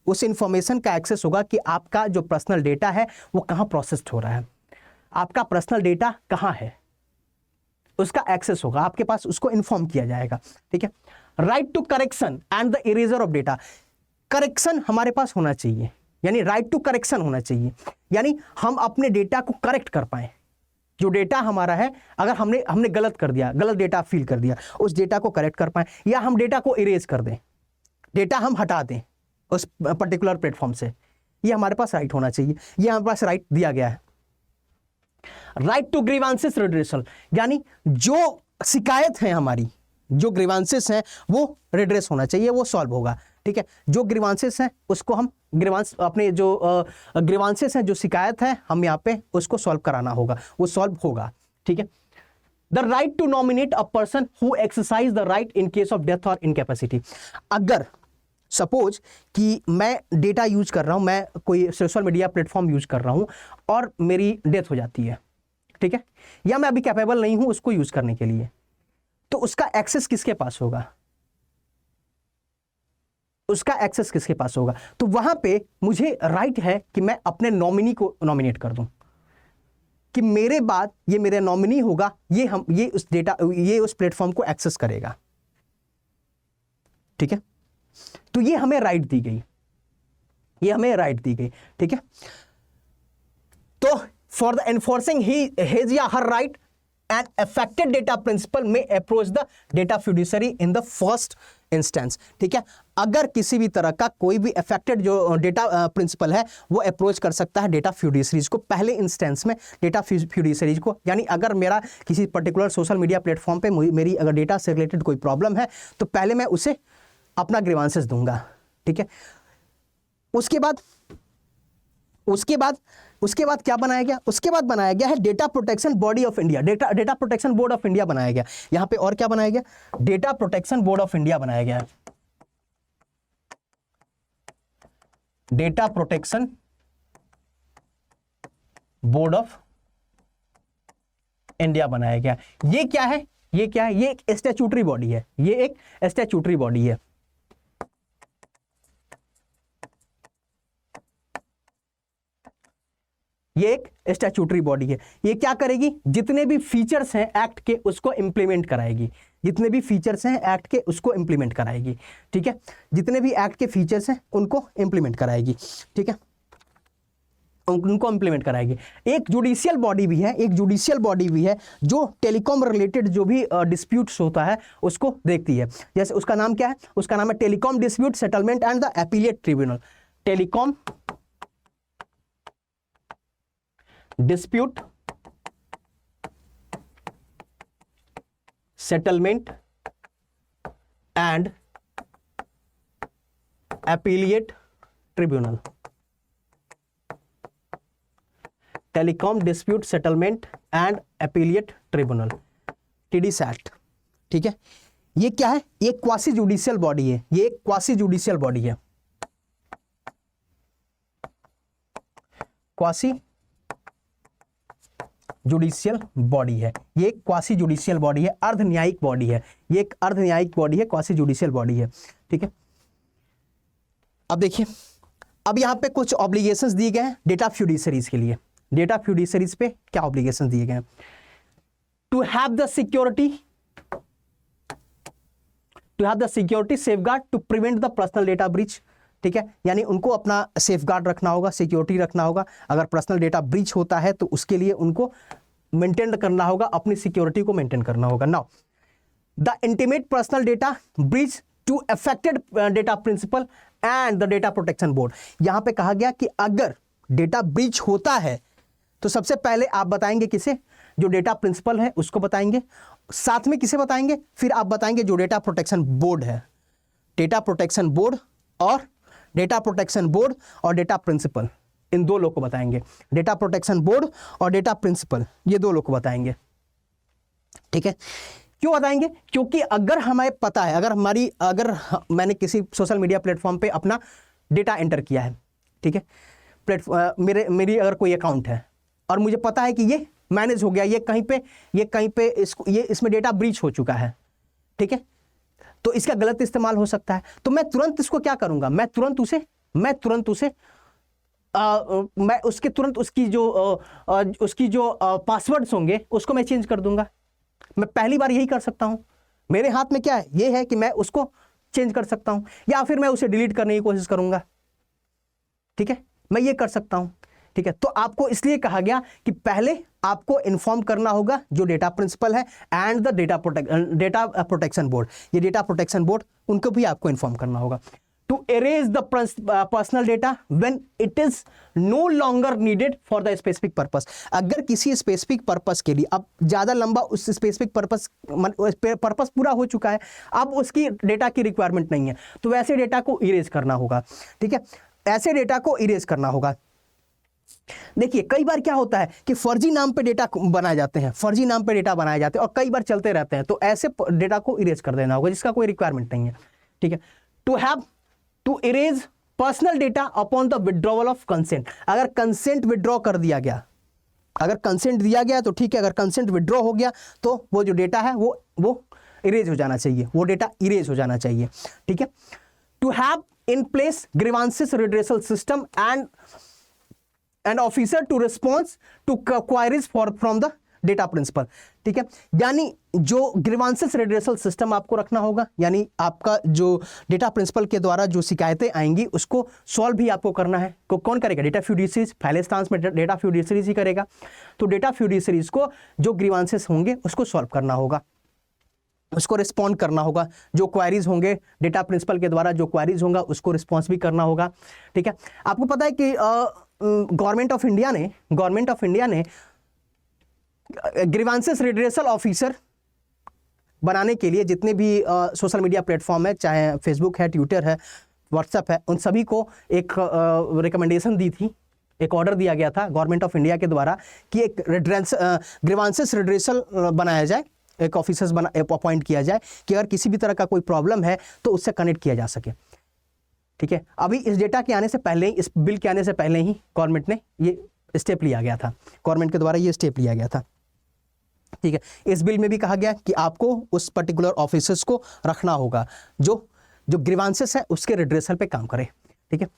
A: उस इंफॉर्मेशन का एक्सेस होगा कि आपका जो पर्सनल डेटा है वो कहां प्रोसेस्ड हो रहा है, आपका पर्सनल डेटा कहां है, उसका एक्सेस होगा आपके पास, उसको इन्फॉर्म किया जाएगा, ठीक है। Right to correction and the erasure of data, correction हमारे पास होना चाहिए, यानी राइट टू करेक्शन होना चाहिए, यानी हम अपने डेटा को करेक्ट कर पाए, जो डेटा हमारा है अगर हमने गलत कर दिया, गलत डेटा फील कर दिया, उस डेटा को करेक्ट कर पाए, या हम डेटा को इरेज कर दें, डेटा हम हटा दें उस पर्टिकुलर प्लेटफॉर्म से, ये हमारे पास राइट होना चाहिए, ये हमारे पास राइट दिया गया है। राइट टू ग्रीवांसेस रिड्रेसल, यानी जो शिकायत है हमारी, जो ग्रीवांसेस हैं वो रिड्रेस होना चाहिए, वो सॉल्व होगा, ठीक है। जो ग्रीवांसेस हैं उसको हम अपने जो ग्रीवांसेस हैं, जो शिकायत है, हम यहाँ पे उसको सॉल्व कराना होगा, वो सॉल्व होगा, ठीक है। The right to nominate a person who exercise the right in case of death और इनकैपेसिटी, अगर सपोज कि मैं डेटा यूज कर रहा हूं, मैं कोई सोशल मीडिया प्लेटफॉर्म यूज कर रहा हूं और मेरी डेथ हो जाती है, ठीक है, या मैं अभी कैपेबल नहीं हूं उसको यूज करने के लिए, तो उसका एक्सेस किसके पास होगा, उसका एक्सेस किसके पास होगा, तो वहां पे मुझे राइट है कि मैं अपने नॉमिनी को नॉमिनेट कर दूं, कि मेरे बाद ये मेरा नॉमिनी होगा, ये उस प्लेटफॉर्म को एक्सेस करेगा, ठीक है। तो ये हमें राइट दी गई, ये हमें राइट दी गई, ठीक है। तो फॉर द एनफोर्सिंग हिज या her right and affected data principal may approach the data fiduciary in the first instance, ठीक है। अगर किसी भी तरह का कोई भी अफेक्टेड जो डेटा प्रिंसिपल है वो अप्रोच कर सकता है डेटा फ्यूडिशरीज को, पहले इंस्टेंस में डेटा फ्यूडिशरीज को, यानी अगर मेरा किसी पर्टिकुलर सोशल मीडिया प्लेटफॉर्म पे मेरी अगर डेटा से रिलेटेड कोई प्रॉब्लम है तो पहले मैं उसे अपना ग्रीवांसेस दूंगा, ठीक है। उसके बाद क्या बनाया गया, उसके बाद बनाया गया है data protection body of India, data protection board of India बनाया गया, यहां पे और क्या बनाया गया, data protection board of India बनाया गया, data protection board of India बनाया गया। ये क्या है, ये एक स्टैट्यूटरी बॉडी है, ये एक स्टैट्यूटरी बॉडी है, ये एक स्टैट्यूटरी बॉडी है। ये क्या करेगी, जितने भी फीचर्स हैं एक्ट के उसको इंप्लीमेंट कराएगी, जितने भी फीचर्स हैं एक्ट के उसको इंप्लीमेंट कराएगी, ठीक है, जितने भी एक्ट के फीचर्स हैं उनको इंप्लीमेंट कराएगी, ठीक है, उनको इंप्लीमेंट कराएगी। एक जुडिशियल बॉडी भी है, जो टेलीकॉम रिलेटेड जो भी डिस्प्यूट्स होता है उसको देखती है, जैसे उसका नाम क्या है, उसका नाम है telecom dispute settlement and the appellate tribunal, telecom dispute settlement and appellate tribunal, telecom dispute settlement and appellate tribunal, TDSAT, ठीक है। ये क्या है, ये क्वासी जुडिशियल बॉडी है, ये एक क्वासी जुडिशियल बॉडी है, क्वासी जुडिशियल बॉडी है, ये एक क्वासी जुडिशियल बॉडी है, अर्ध न्यायिक बॉडी है, ये एक अर्ध न्यायिक बॉडी है, क्वासी जुडिशियल बॉडी है। ठीक है, अब देखिए, अब यहां पे कुछ ऑब्लिगेशंस दिए गए हैं डेटा फ्यूडिशरीज के लिए। डेटा फ्यूडिशरीज पे क्या ऑब्लिगेशंस दिए गए हैं? To have the security, to have the security safeguard to prevent the personal data breach. ठीक है, यानी उनको अपना सेफगार्ड रखना होगा, सिक्योरिटी रखना होगा। अगर पर्सनल डेटा ब्रीच होता है तो उसके लिए उनको मेंटेन करना होगा, अपनी सिक्योरिटी को मेंटेन करना होगा। Now the intimate personal data breach to affected data principal and the data protection board. यहां पे कहा गया कि अगर डेटा ब्रीच होता है तो सबसे पहले आप बताएंगे किसे? जो डेटा प्रिंसिपल है उसको बताएंगे, साथ में किसे बताएंगे? फिर आप बताएंगे जो डेटा प्रोटेक्शन बोर्ड है, डेटा प्रोटेक्शन बोर्ड और डेटा प्रोटेक्शन बोर्ड और डेटा प्रिंसिपल, इन दो लोग को बताएंगे। डेटा प्रोटेक्शन बोर्ड और डेटा प्रिंसिपल, ये दो लोग को बताएंगे। ठीक है, क्यों बताएंगे? क्योंकि अगर हमें पता है, अगर मैंने किसी सोशल मीडिया प्लेटफॉर्म पे अपना डेटा एंटर किया है, ठीक है, मेरी अगर कोई अकाउंट है और मुझे पता है कि ये मैनेज हो गया, ये कहीं पे इसमें डेटा ब्रीच हो चुका है, ठीक है, तो इसका गलत इस्तेमाल हो सकता है, तो मैं तुरंत इसको क्या करूंगा? मैं तुरंत उसकी जो पासवर्ड्स होंगे उसको मैं चेंज कर दूंगा। मैं पहली बार यही कर सकता हूं, मेरे हाथ में क्या है, ये है कि मैं उसको चेंज कर सकता हूं, या फिर मैं उसे डिलीट करने की कोशिश करूंगा। ठीक है, मैं ये कर सकता हूं। ठीक है, तो आपको इसलिए कहा गया कि पहले आपको इन्फॉर्म करना होगा जो डेटा प्रिंसिपल है and the data protection board, ये डेटा प्रोटेक्शन बोर्ड, उनको भी आपको इन्फॉर्म करना होगा। To erase the personal data when it is no longer needed for the specific purpose. अगर किसी स्पेसिफिक पर्पस के लिए, अब ज्यादा लंबा उस स्पेसिफिक पर्पस पूरा हो चुका है, अब उसकी डेटा की रिक्वायरमेंट नहीं है, तो वैसे डेटा को इरेज करना होगा। ठीक है, ऐसे डेटा को इरेज करना होगा। देखिए, कई बार क्या होता है कि फर्जी नाम पे डेटा बनाए जाते हैं, फर्जी नाम पे डेटा बनाए जाते हैं और कई बार चलते रहते हैं, तो ऐसे डेटा को इरेज कर देना होगा जिसका कोई रिक्वायरमेंट नहीं है। ठीक है, to erase personal data upon the withdrawal of consent. अगर कंसेंट विड्रॉ कर दिया गया, अगर कंसेंट दिया गया तो ठीक है, अगर कंसेंट विड्रॉ हो गया तो वो जो डेटा है वो इरेज हो जाना चाहिए, वो डेटा इरेज हो जाना चाहिए। ठीक है, to have in place grievances redressal system and officer to response to queries from the data principal. ठीक है, यानी जो ग्रीवांसेस रिड्रेसल सिस्टम आपको रखना होगा, यानी आपका जो डेटा प्रिंसिपल के द्वारा जो शिकायतें आएंगी उसको सॉल्व भी आपको करना है। कौन करेगा? डेटा फ्यूडिशरीज, पहले इंस्टांस में डेटा फ्यूडिशरीज ही करेगा, तो डेटा फ्यूडिशरीज को जो ग्रीवांसेस होंगे उसको सॉल्व करना होगा, उसको रिस्पॉन्ड करना होगा। जो क्वायरीज होंगे डेटा प्रिंसिपल के द्वारा, जो क्वायरीज होगा उसको रिस्पॉन्स भी करना होगा। ठीक है, आपको पता है कि गवर्नमेंट ऑफ इंडिया ने ग्रीवांसेस रिड्रेसल ऑफिसर बनाने के लिए जितने भी सोशल मीडिया प्लेटफॉर्म है, चाहे फेसबुक है, ट्विटर है, व्हाट्सएप है, उन सभी को एक रिकमेंडेशन दी थी, एक ऑर्डर दिया गया था गवर्नमेंट ऑफ इंडिया के द्वारा कि एक ग्रीवांसेस रिड्रेसल बनाया जाए, एक ऑफिसर्स अपॉइंट किया जाए कि अगर किसी भी तरह का कोई प्रॉब्लम है तो उससे कनेक्ट किया जा सके। ठीक है, अभी इस डेटा के आने से पहले ही, इस बिल के आने से पहले ही गवर्नमेंट ने ये स्टेप लिया गया था, गवर्नमेंट के द्वारा ये स्टेप लिया गया था। ठीक है, इस बिल में भी कहा गया कि आपको उस पर्टिकुलर ऑफिसर्स को रखना होगा जो ग्रीवांसेस है उसके रिड्रेसल पे काम करे। ठीक है,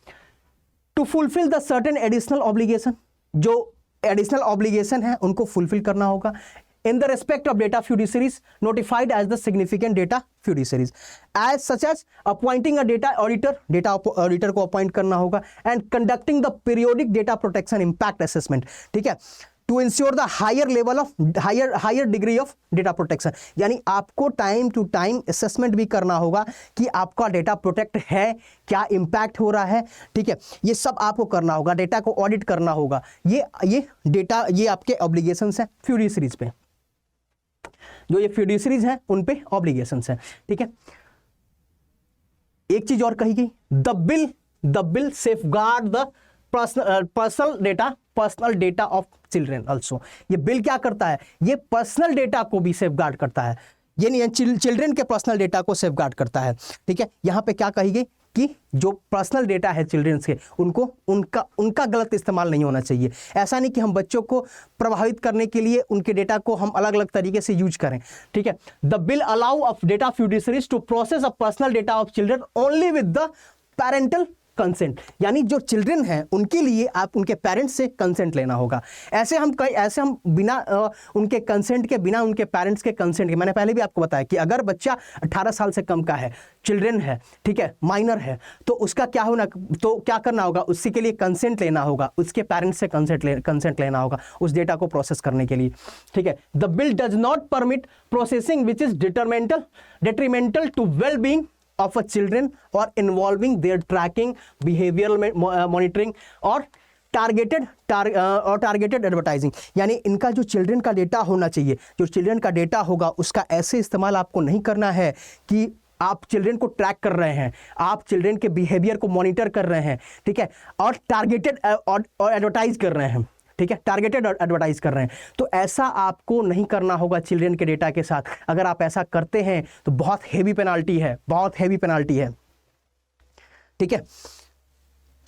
A: to fulfil the certain additional obligation, जो एडिशनल ऑब्लिगेशन है उनको फुलफिल करना होगा in the respect of data fiduciaries notified as the significant data fiduciaries, as such as appointing a data auditor को appoint करना होगा and conducting the periodic data protection impact assessment. ठीक है, to ensure the higher degree of data protection, यानी आपको time to time assessment भी करना होगा कि आपका डेटा प्रोटेक्ट है, क्या इम्पैक्ट हो रहा है। ठीक है, ये सब आपको करना होगा, डेटा को ऑडिट करना होगा। ये डेटा, ये आपके ऑब्लिगेशंस हैं फ्यूडिशरीज पे, जो ये फ्यूडिशरीज हैं उन पे ऑब्लिगेशंस हैं। ठीक है, एक चीज और कही गई, the bill safeguard the personal data of children also. ये बिल क्या करता है? ये पर्सनल डेटा को भी सेफगार्ड करता है। ये नहीं है, चिल्ड्रन के पर्सनल डेटा को सेफ गार्ड करता है। ठीक है, यहाँ पे क्या कही गई कि जो पर्सनल डेटा है चिल्ड्रंस के, उनको उनका गलत इस्तेमाल नहीं होना चाहिए। ऐसा नहीं कि हम बच्चों को प्रभावित करने के लिए उनके डेटा को हम अलग अलग तरीके से यूज करें। ठीक है, the bill allow of data fiduciaries to process a personal data of children only with the parental consent, यानी जो चिल्ड्रन हैं उनके लिए आप उनके पेरेंट्स से कंसेंट लेना होगा। ऐसे हम बिना उनके कंसेंट के, बिना उनके पेरेंट्स के कंसेंट के, मैंने पहले भी आपको बताया कि अगर बच्चा 18 साल से कम का है, चिल्ड्रन है, ठीक है, माइनर है, तो उसका क्या होना, तो क्या करना होगा, उसी के लिए कंसेंट लेना होगा, उसके पेरेंट्स से कंसेंट लेना होगा उस डेटा को प्रोसेस करने के लिए। ठीक है, the bill does not permit processing which is detrimental to well being of a children or involving their tracking, behavioral monitoring और टारगेटेड एडवर्टाइजिंग। यानी इनका जो चिल्ड्रन का डेटा होना चाहिए, जो चिल्ड्रन का डेटा होगा उसका ऐसे इस्तेमाल आपको नहीं करना है कि आप चिल्ड्रन को ट्रैक कर रहे हैं, आप चिल्ड्रन के बिहेवियर को मॉनिटर कर रहे हैं, ठीक है, और टारगेटेड और एडवर्टाइज कर रहे हैं। ठीक है, टारगेटेड एडवर्टाइज कर रहे हैं, तो ऐसा आपको नहीं करना होगा चिल्ड्रन के डेटा के साथ। अगर आप ऐसा करते हैं तो बहुत हेवी पेनाल्टी है, बहुत हेवी पेनाल्टी है। ठीक है,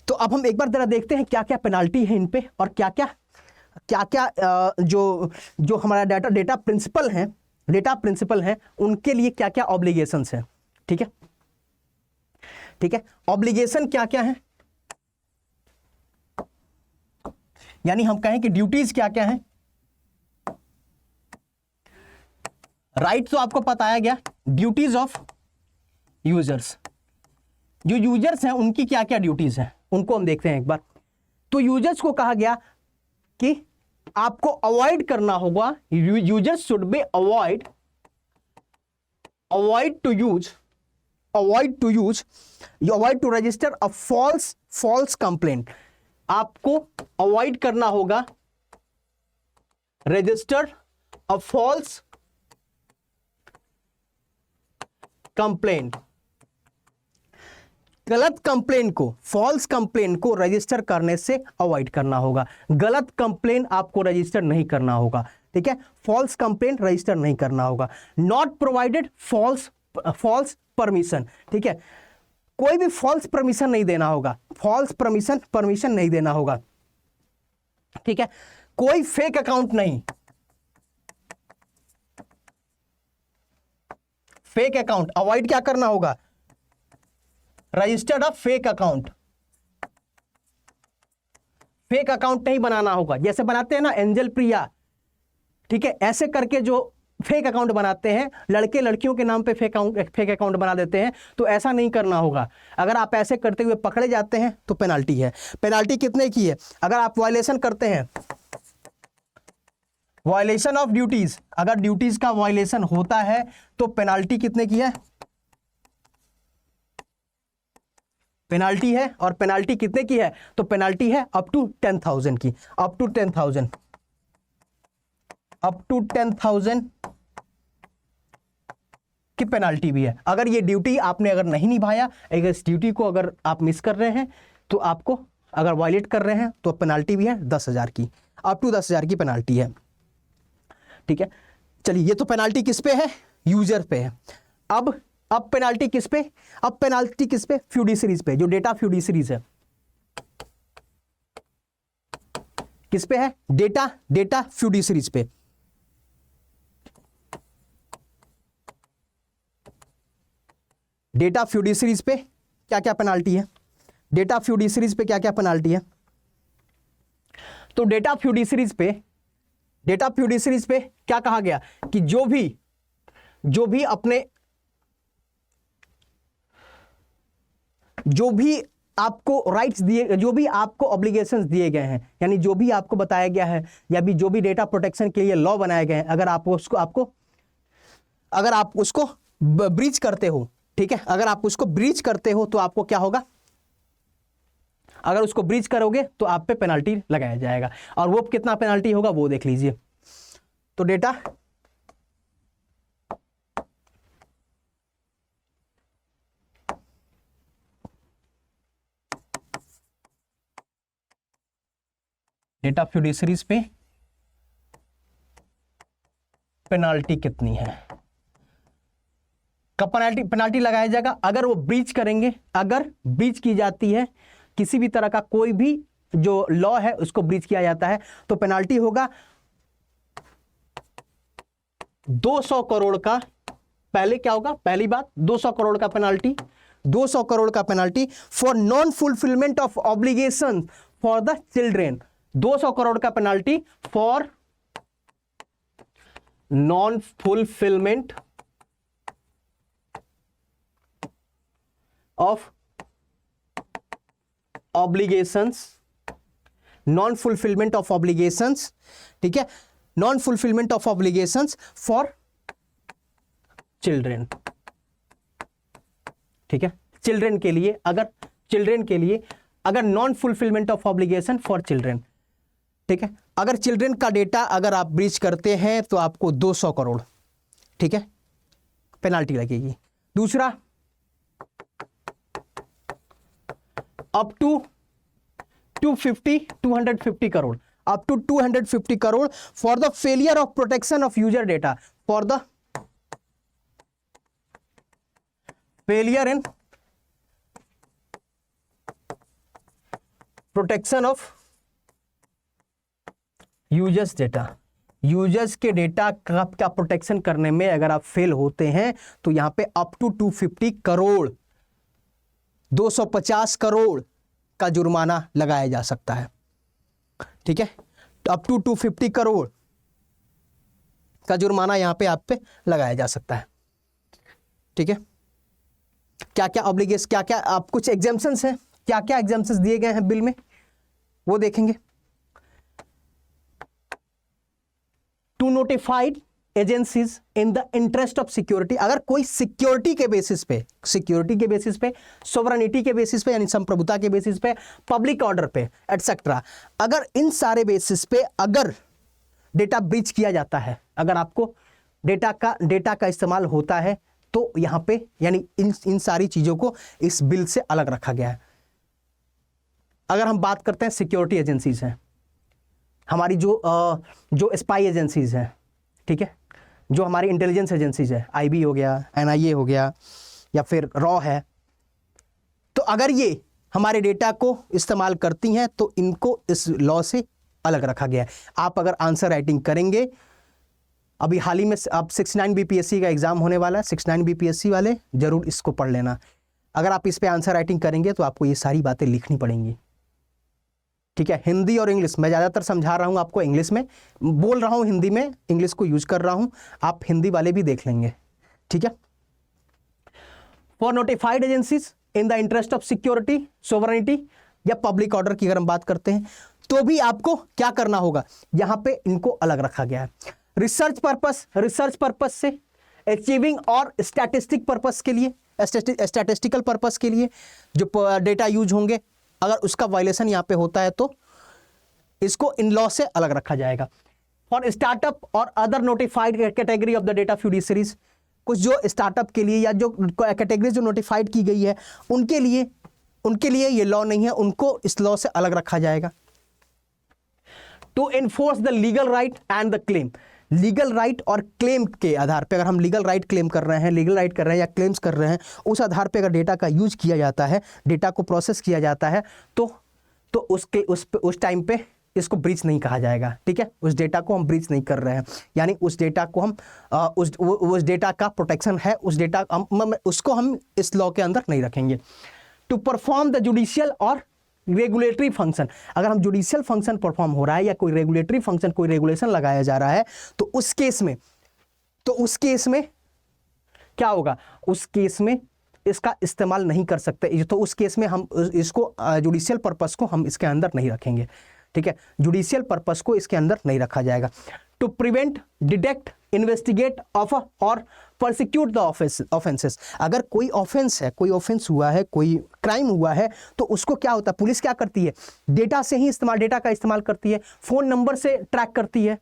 A: तो अब हम एक बार जरा देखते हैं क्या क्या पेनाल्टी है इन पे, और क्या क्या जो हमारा डेटा प्रिंसिपल हैं उनके लिए क्या क्या ऑब्लिगेशंस हैं। ठीक है, ठीक है, ऑब्लिगेशन क्या क्या है, यानी हम कहें कि ड्यूटीज क्या क्या है। राइट तो आपको बताया गया, ड्यूटीज ऑफ यूजर्स, जो यूजर्स हैं उनकी क्या क्या ड्यूटीज हैं उनको हम देखते हैं एक बार। तो यूजर्स को कहा गया कि आपको अवॉइड करना होगा, users should be avoid to register a false complaint. आपको अवॉइड करना होगा रजिस्टर अ फॉल्स कंप्लेंट, गलत कंप्लेंट को, फॉल्स कंप्लेंट को रजिस्टर करने से अवॉइड करना होगा। गलत कंप्लेंट आपको रजिस्टर नहीं करना होगा। ठीक है, फॉल्स कंप्लेंट रजिस्टर नहीं करना होगा। Not provided false permission. ठीक है, कोई भी फॉल्स परमिशन नहीं देना होगा, फॉल्स परमिशन नहीं देना होगा। ठीक है, कोई फेक अकाउंट नहीं, फेक अकाउंट अवॉइड क्या करना होगा, registered a fake account, fake account नहीं बनाना होगा। जैसे बनाते हैं ना एंजल प्रिया, ठीक है, ऐसे करके जो फेक अकाउंट बनाते हैं, लड़के लड़कियों के नाम पे फेक अकाउंट बना देते हैं, तो ऐसा नहीं करना होगा। अगर आप ऐसे करते हुए पकड़े जाते हैं तो पेनाल्टी है। पेनाल्टी कितने की है, अगर आप वायलेशन करते हैं, वायलेशन ऑफ ड्यूटीज, अगर ड्यूटीज का वायलेशन होता है तो पेनाल्टी कितने की है, पेनाल्टी है। और पेनाल्टी कितने की है, तो पेनाल्टी है अप टू 10,000 की, अप टू 10,000 की पेनाल्टी भी है। अगर ये ड्यूटी आपने अगर नहीं निभाया, अगर इस ड्यूटी को अगर आप मिस कर रहे हैं तो आपको, अगर वायलेट कर रहे हैं तो पेनाल्टी भी है 10,000 की, अप टू 10,000 की पेनाल्टी है। ठीक है, चलिए, ये तो पेनाल्टी किस पे है, यूजर पे है। अब पेनाल्टी किस पे, अब पेनाल्टी किस पे, फ्यूडिशरीज पे, जो डेटा फ्यूडिशरीज है किस पे है, डेटा फ्यूडिशरीज पे। डेटा फ्यूडिशरीज पे क्या क्या पेनाल्टी है, डेटा फ्यूडिशरीज पे क्या क्या पेनाल्टी है। तो डेटा फ्यूडिशरीज पे क्या कहा गया कि जो भी आपको राइट्स दिए, जो भी आपको ऑब्लिगेशंस दिए गए हैं, यानी जो भी आपको बताया गया है, या भी जो भी डेटा प्रोटेक्शन के लिए लॉ बनाए गए हैं, अगर आप उसको ब्रीच करते हो, ठीक है, अगर आप उसको ब्रीच करते हो तो आपको क्या होगा, अगर उसको ब्रीच करोगे तो आप पे पेनाल्टी लगाया जाएगा। और वो कितना पेनाल्टी होगा वो देख लीजिए। तो डेटा फ्यूडिशरीज पे पेनाल्टी कितनी है, का पेनाल्टी लगाया जाएगा। अगर वो ब्रीच करेंगे, अगर ब्रीच की जाती है किसी भी तरह का कोई भी जो लॉ है उसको ब्रीच किया जाता है तो पेनाल्टी होगा 200 करोड़ का। पहले क्या होगा, पहली बात 200 करोड़ का पेनाल्टी, 200 करोड़ का penalty for non fulfilment of obligation for the children. 200 crore का penalty for non fulfilment of obligations, non fulfilment of obligations, ठीक है, non fulfilment of obligations for children, ठीक है, चिल्ड्रेन के लिए, अगर चिल्ड्रेन के लिए अगर non fulfilment of obligation for children, ठीक है, अगर चिल्ड्रेन का डेटा अगर आप ब्रीच करते हैं तो आपको 200 करोड़, ठीक है, पेनाल्टी लगेगी। दूसरा, up to 250 crore, up to 250 crore for the failure of protection of user data, for the failure in protection of users data. Users के डेटा का प्रोटेक्शन करने में अगर आप फेल होते हैं तो यहां पे अप टू 250 करोड़, 250 करोड़ का जुर्माना लगाया जा सकता है, ठीक है, अप टू 250 करोड़ का जुर्माना यहां पे आप पे लगाया जा सकता है, ठीक है। क्या क्या ऑब्लिगेशन, क्या क्या आप कुछ एग्जाम्पशंस हैं, क्या क्या एग्जाम्पशंस दिए गए हैं बिल में वो देखेंगे। To notified agencies in the interest of security, अगर कोई सिक्योरिटी के बेसिस पे, सोवरेनिटी के बेसिस पे यानी संप्रभुता के बेसिस पे, पब्लिक ऑर्डर पे एटसेट्रा, अगर इन सारे बेसिस पे अगर डेटा ब्रीच किया जाता है, अगर आपको डेटा का इस्तेमाल होता है तो यहां पे यानी इन सारी चीजों को इस बिल से अलग रखा गया है। अगर हम बात करते हैं सिक्योरिटी एजेंसीज हैं, हमारी जो स्पाई एजेंसीज हैं, ठीक है, जो हमारी इंटेलिजेंस एजेंसीज है, आईबी हो गया, एनआईए हो गया या फिर रॉ है, तो अगर ये हमारे डेटा को इस्तेमाल करती हैं तो इनको इस लॉ से अलग रखा गया है। आप अगर आंसर राइटिंग करेंगे, अभी हाल ही में अब 69 बीपीएससी का एग्जाम होने वाला है, 69 बीपीएससी वाले जरूर इसको पढ़ लेना। अगर आप इस पे आंसर राइटिंग करेंगे तो आपको ये सारी बातें लिखनी पड़ेंगी, ठीक है। हिंदी और इंग्लिश, मैं ज़्यादातर समझा रहा हूँ आपको इंग्लिश में, बोल रहा हूँ हिंदी में, इंग्लिश को यूज कर रहा हूँ, आप हिंदी वाले भी देख लेंगे, ठीक है। For notified agencies in the interest of security, sovereignty या पब्लिक ऑर्डर की अगर हम बात करते हैं तो भी आपको क्या करना होगा, यहां पे इनको अलग रखा गया है। रिसर्च पर्पस से, अचीविंग और स्टैटिस्टिकल पर्पस के लिए जो डेटा यूज होंगे, अगर उसका वायलेशन यहाँ पे होता है तो इसको इन लॉ से अलग रखा जाएगा। फॉर स्टार्टअप और other notified category of the data fiduciaries, कुछ जो स्टार्टअप के लिए या जो कैटेगरी जो नोटिफाइड की गई है उनके लिए ये लॉ नहीं है, उनको इस लॉ से अलग रखा जाएगा। To enforce the legal right and the claim, legal right और क्लेम के आधार पे, अगर हम लीगल राइट क्लेम कर रहे हैं, लीगल राइट कर रहे हैं या क्लेम्स कर रहे हैं, उस आधार पे अगर डेटा का यूज किया जाता है, डेटा को प्रोसेस किया जाता है तो उस टाइम पे इसको ब्रीच नहीं कहा जाएगा, ठीक है। उस डेटा को हम ब्रीच नहीं कर रहे हैं, यानी उस डेटा को हम उस डेटा का प्रोटेक्शन है, उसको हम इस लॉ के अंदर नहीं रखेंगे। टू परफॉर्म द जुडिशियल और रेगुलेटरी फंक्शन, अगर हम जुडिशियल फंक्शन परफॉर्म हो रहा है या कोई रेगुलेटरी फंक्शन, कोई रेगुलेशन लगाया जा रहा है तो उस केस में क्या होगा, उस केस में इसका इस्तेमाल नहीं कर सकते, तो उस केस में हम इसको जुडिशियल पर्पस को हम इसके अंदर नहीं रखेंगे, ठीक है, जुडिशियल पर्पस को इसके अंदर नहीं रखा जाएगा। To prevent, detect, investigate of और परसिक्यूट द ऑफेंसेस, अगर कोई ऑफेंस है, कोई ऑफेंस हुआ है, कोई क्राइम हुआ है तो उसको क्या होता है, पुलिस क्या करती है, डेटा का इस्तेमाल करती है, फोन नंबर से ट्रैक करती है,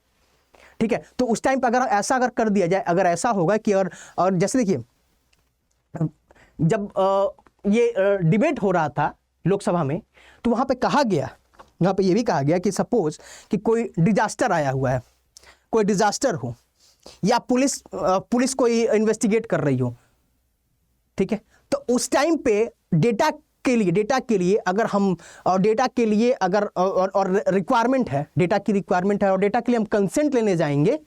A: ठीक है। तो उस टाइम पर अगर कर दिया जाए, अगर ऐसा होगा कि और जैसे देखिए जब ये डिबेट हो रहा था लोकसभा में तो वहां पे कहा गया, यहाँ पे ये भी कहा गया कि सपोज कि कोई डिजास्टर आया हुआ है, कोई डिजास्टर हो या पुलिस कोई इन्वेस्टिगेट कर रही हो, ठीक है। तो उस टाइम पे डेटा के लिए अगर हम डेटा के लिए अगर और रिक्वायरमेंट है, डेटा की रिक्वायरमेंट है और डेटा के लिए हम कंसेंट लेने जाएंगे,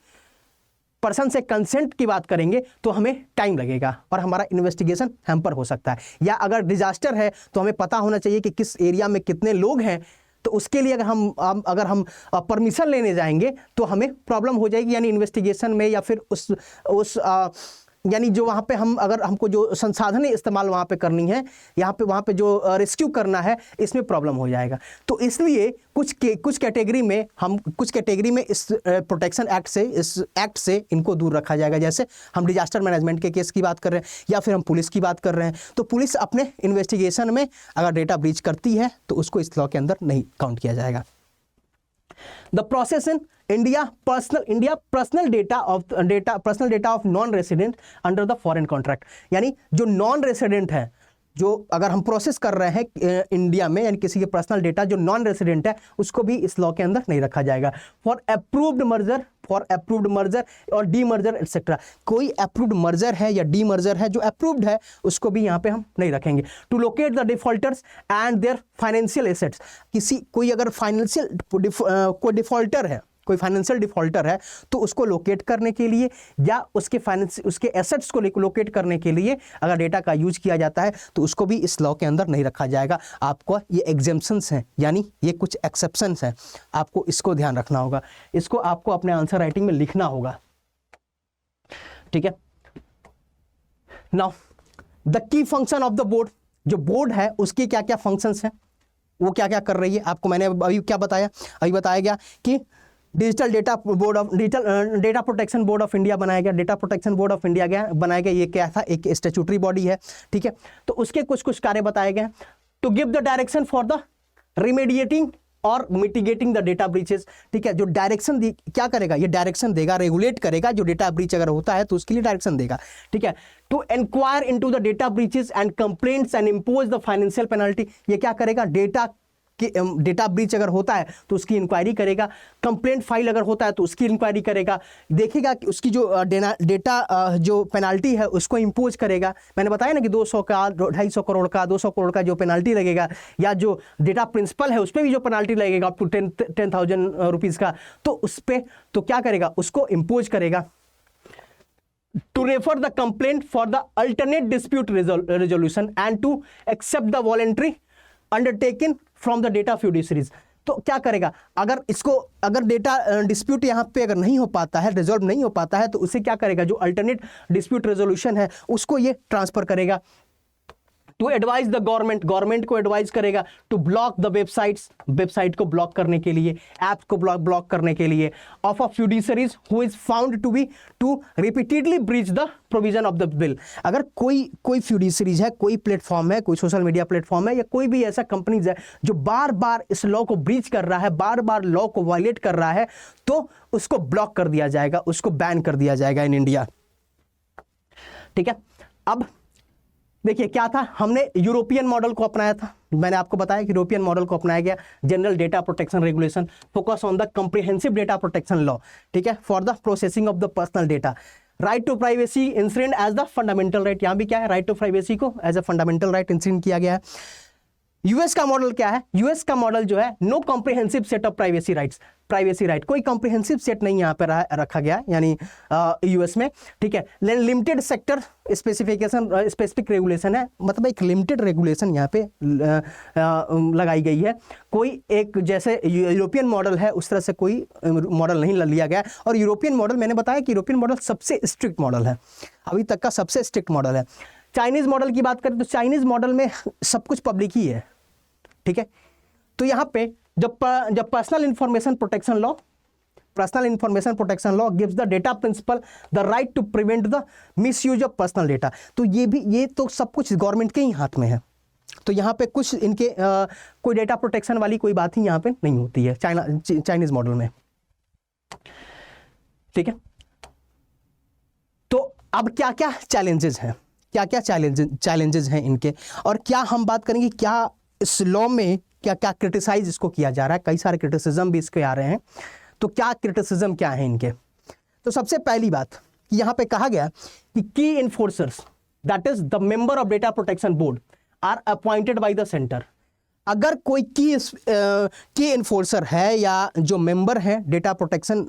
A: पर्सन से कंसेंट की बात करेंगे तो हमें टाइम लगेगा और हमारा इन्वेस्टिगेशन हैम्पर हो सकता है। या अगर डिजास्टर है तो हमें पता होना चाहिए कि किस एरिया में कितने लोग हैं, तो उसके लिए अगर हम परमिशन लेने जाएंगे तो हमें प्रॉब्लम हो जाएगी, यानी इन्वेस्टिगेशन में या फिर उस यानी जो वहाँ पे हम अगर हमको जो संसाधन इस्तेमाल वहाँ पे करनी है, वहाँ पे जो रेस्क्यू करना है, इसमें प्रॉब्लम हो जाएगा। तो इसलिए कुछ कैटेगरी में इस प्रोटेक्शन एक्ट से, इस एक्ट से इनको दूर रखा जाएगा। जैसे हम डिजास्टर मैनेजमेंट के केस की बात कर रहे हैं या फिर हम पुलिस की बात कर रहे हैं, तो पुलिस अपने इन्वेस्टिगेशन में अगर डेटा ब्रीच करती है तो उसको इस लॉ के अंदर नहीं काउंट किया जाएगा। The process in India personal data of non-resident under the foreign contract, यानी जो नॉन रेसिडेंट है, जो अगर हम प्रोसेस कर रहे हैं इंडिया में, यानी किसी के पर्सनल डेटा जो नॉन रेसिडेंट है, उसको भी इस लॉ के अंदर नहीं रखा जाएगा। फॉर अप्रूव्ड मर्जर और डी मर्जर एक्सेट्रा, कोई अप्रूव्ड मर्जर है या डी मर्जर है जो अप्रूव्ड है, उसको भी यहाँ पे हम नहीं रखेंगे। To locate the defaulters and their financial assets, कोई अगर कोई डिफॉल्टर है, कोई फाइनेंशियल डिफॉल्टर है, तो उसको लोकेट करने के लिए या उसके एसेट्स को लोकेट करने के लिए अगर डेटा का यूज किया जाता है तो उसको भी इस लॉ के अंदर नहीं रखा जाएगा। आपको ये एग्जेम्पशंस हैं, यानी ये कुछ एक्सेप्शंस हैं, आपको इसको ध्यान रखना होगा, इसको आपको अपने आंसर राइटिंग में लिखना होगा, ठीक है। Now the key function of the board, जो बोर्ड है उसकी क्या क्या फंक्शंस हैं, वो क्या क्या कर रही है, आपको मैंने अभी क्या बताया, अभी बताया गया कि digital data protection board of India बनाया गया। Data protection board of India बनाया गया, ये क्या था, एक स्टैट्यूटरी बॉडी है, ठीक है। तो उसके कुछ कार्य बताए गए। To give the direction for the remediating और मिटिगेटिंग द डेटा ब्रीचेस, ठीक है। जो डायरेक्शन क्या करेगा, ये डायरेक्शन देगा, रेगुलेट करेगा, जो डेटा ब्रीच अगर होता है तो उसके लिए डायरेक्शन देगा, ठीक है। To inquire into the data breaches and complaints and impose the financial penalty, ये क्या करेगा, डेटा ब्रीच अगर होता है तो उसकी इंक्वायरी करेगा, कंप्लेंट फाइल अगर होता है तो उसकी इंक्वायरी करेगा, देखेगा कि उसकी जो डेटा जो पेनाल्टी है उसको इंपोज करेगा। मैंने बताया ना कि 200 का, 250 करोड़ का, 200 करोड़ का जो पेनाल्टी लगेगा, या जो डेटा प्रिंसिपल है उस पर भी जो पेनाल्टी लगेगा अप टू 10,000 रुपीज़ का, तो उस पर तो क्या करेगा, उसको इंपोज करेगा। To refer the complaint for the alternate dispute resolution and to accept the voluntary undertaken from the data fiduciaries, तो क्या करेगा, अगर डेटा डिस्प्यूट यहाँ पे अगर नहीं हो पाता है, रिजॉल्व नहीं हो पाता है, तो उसे क्या करेगा, जो अल्टरनेट डिस्प्यूट रेजोल्यूशन है उसको ये ट्रांसफर करेगा। टू एडवाइज द गवर्नमेंट को एडवाइज करेगा। टू ब्लॉक द वेबसाइट को ब्लॉक करने के लिए, ऐप्स को ब्लॉक करने के लिए। Of a fiduciaries who is found to repeatedly breach the provision of the bill, अगर कोई फ्यूडिशरीज है, कोई प्लेटफॉर्म है, कोई सोशल मीडिया प्लेटफॉर्म है, या कोई भी ऐसा कंपनीज है जो बार बार इस लॉ को ब्रीच कर रहा है, बार बार लॉ को वायलेट कर रहा है, तो उसको ब्लॉक कर दिया जाएगा, उसको बैन कर दिया जाएगा इन इंडिया, ठीक है। अब देखिए क्या था, हमने यूरोपियन मॉडल को अपनाया था, मैंने आपको बताया कि यूरोपियन मॉडल को अपनाया गया, general data protection regulation, focus on the comprehensive data protection law, ठीक है, for the processing of the personal data. Right to privacy ensured as the fundamental right, यहाँ भी क्या है, राइट टू प्राइवेसी को as a fundamental right ensured किया गया है। यूएस का मॉडल क्या है, यूएस का मॉडल जो है, no comprehensive set of privacy right, कोई कॉम्प्रिहेंसिव सेट नहीं यहाँ पे रखा गया, यानी यूएस में, ठीक है। लिमिटेड सेक्टर स्पेसिफिक रेगुलेशन है, मतलब एक लिमिटेड रेगुलेशन यहाँ पे लगाई गई है, कोई एक जैसे यूरोपियन मॉडल है उस तरह से कोई मॉडल नहीं लिया गया। और यूरोपियन मॉडल, मैंने बताया कि यूरोपियन मॉडल सबसे स्ट्रिक्ट मॉडल है, अभी तक का सबसे स्ट्रिक्ट मॉडल है। चाइनीज मॉडल की बात करें तो चाइनीज मॉडल में सब कुछ पब्लिक ही है, ठीक है। तो यहाँ पे जब personal information protection law gives the data principal the right to prevent the misuse of personal data, तो ये तो सब कुछ गवर्नमेंट के ही हाथ में है, तो यहाँ पे कुछ इनके कोई डेटा प्रोटेक्शन वाली कोई बात ही यहाँ पे नहीं होती है चाइनीज मॉडल में, ठीक है। तो अब क्या क्या चैलेंजेस हैं इनके, और क्या हम बात करेंगे, क्या इस लॉ में क्या क्रिटिसाइज इसको किया जा रहा है, कई सारे क्रिटिसिज्म भी इसके आ रहे हैं, तो क्या क्रिटिसिज्म क्या है इनके। तो सबसे पहली बात कि यहाँ पे कहा गया कि की enforcers, that is the member of data protection board are appointed by the centre. अगर कोई की इन्फोर्सर है या जो मेंबर हैं डेटा प्रोटेक्शन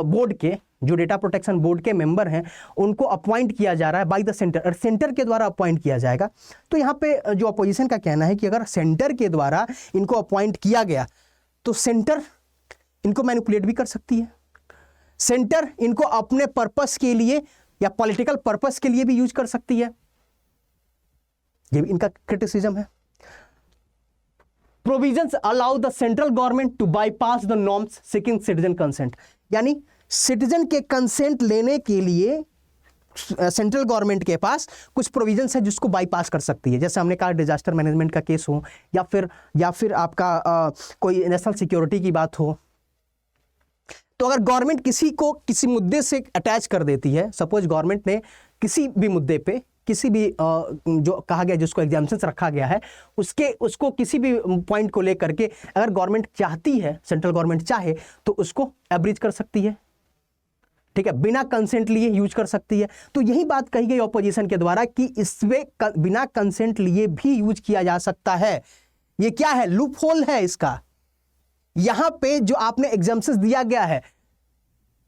A: बोर्ड के, जो डेटा प्रोटेक्शन बोर्ड के मेंबर हैं, उनको अपॉइंट किया जा रहा है बाय द सेंटर, और सेंटर के द्वारा अपॉइंट किया जाएगा। तो यहाँ पे जो अपोजिशन का कहना है कि अगर सेंटर के द्वारा इनको अपॉइंट किया गया तो सेंटर इनको मैनिपुलेट भी कर सकती है, सेंटर इनको अपने पर्पस के लिए या पॉलिटिकल पर्पस के लिए भी यूज कर सकती है। ये भी इनका क्रिटिसिज्म है। Provisions allow the central government to bypass the norms seeking citizen consent, यानी सिटीजन के कंसेंट लेने के लिए सेंट्रल गवर्नमेंट के पास कुछ प्रोविजंस है जिसको बाईपास कर सकती है। जैसे हमने कहा डिजास्टर मैनेजमेंट का केस हो या फिर आपका कोई नेशनल सिक्योरिटी की बात हो, तो अगर गवर्नमेंट किसी को किसी मुद्दे से अटैच कर देती है, सपोज गवर्नमेंट ने किसी भी मुद्दे पे किसी भी जो कहा गया जिसको एग्जाम्पशंस रखा गया है उसको किसी भी पॉइंट को लेकर के अगर गवर्नमेंट चाहती है, सेंट्रल गवर्नमेंट चाहे तो उसको एब्रिज कर सकती है, ठीक है, बिना कंसेंट लिए यूज कर सकती है। तो यही बात कही गई ऑपोजिशन के द्वारा कि इसमें बिना कंसेंट लिए भी यूज किया जा सकता है। ये क्या है, लूप होल है इसका। यहां पे जो आपने एग्जाम्पशंस दिया गया है,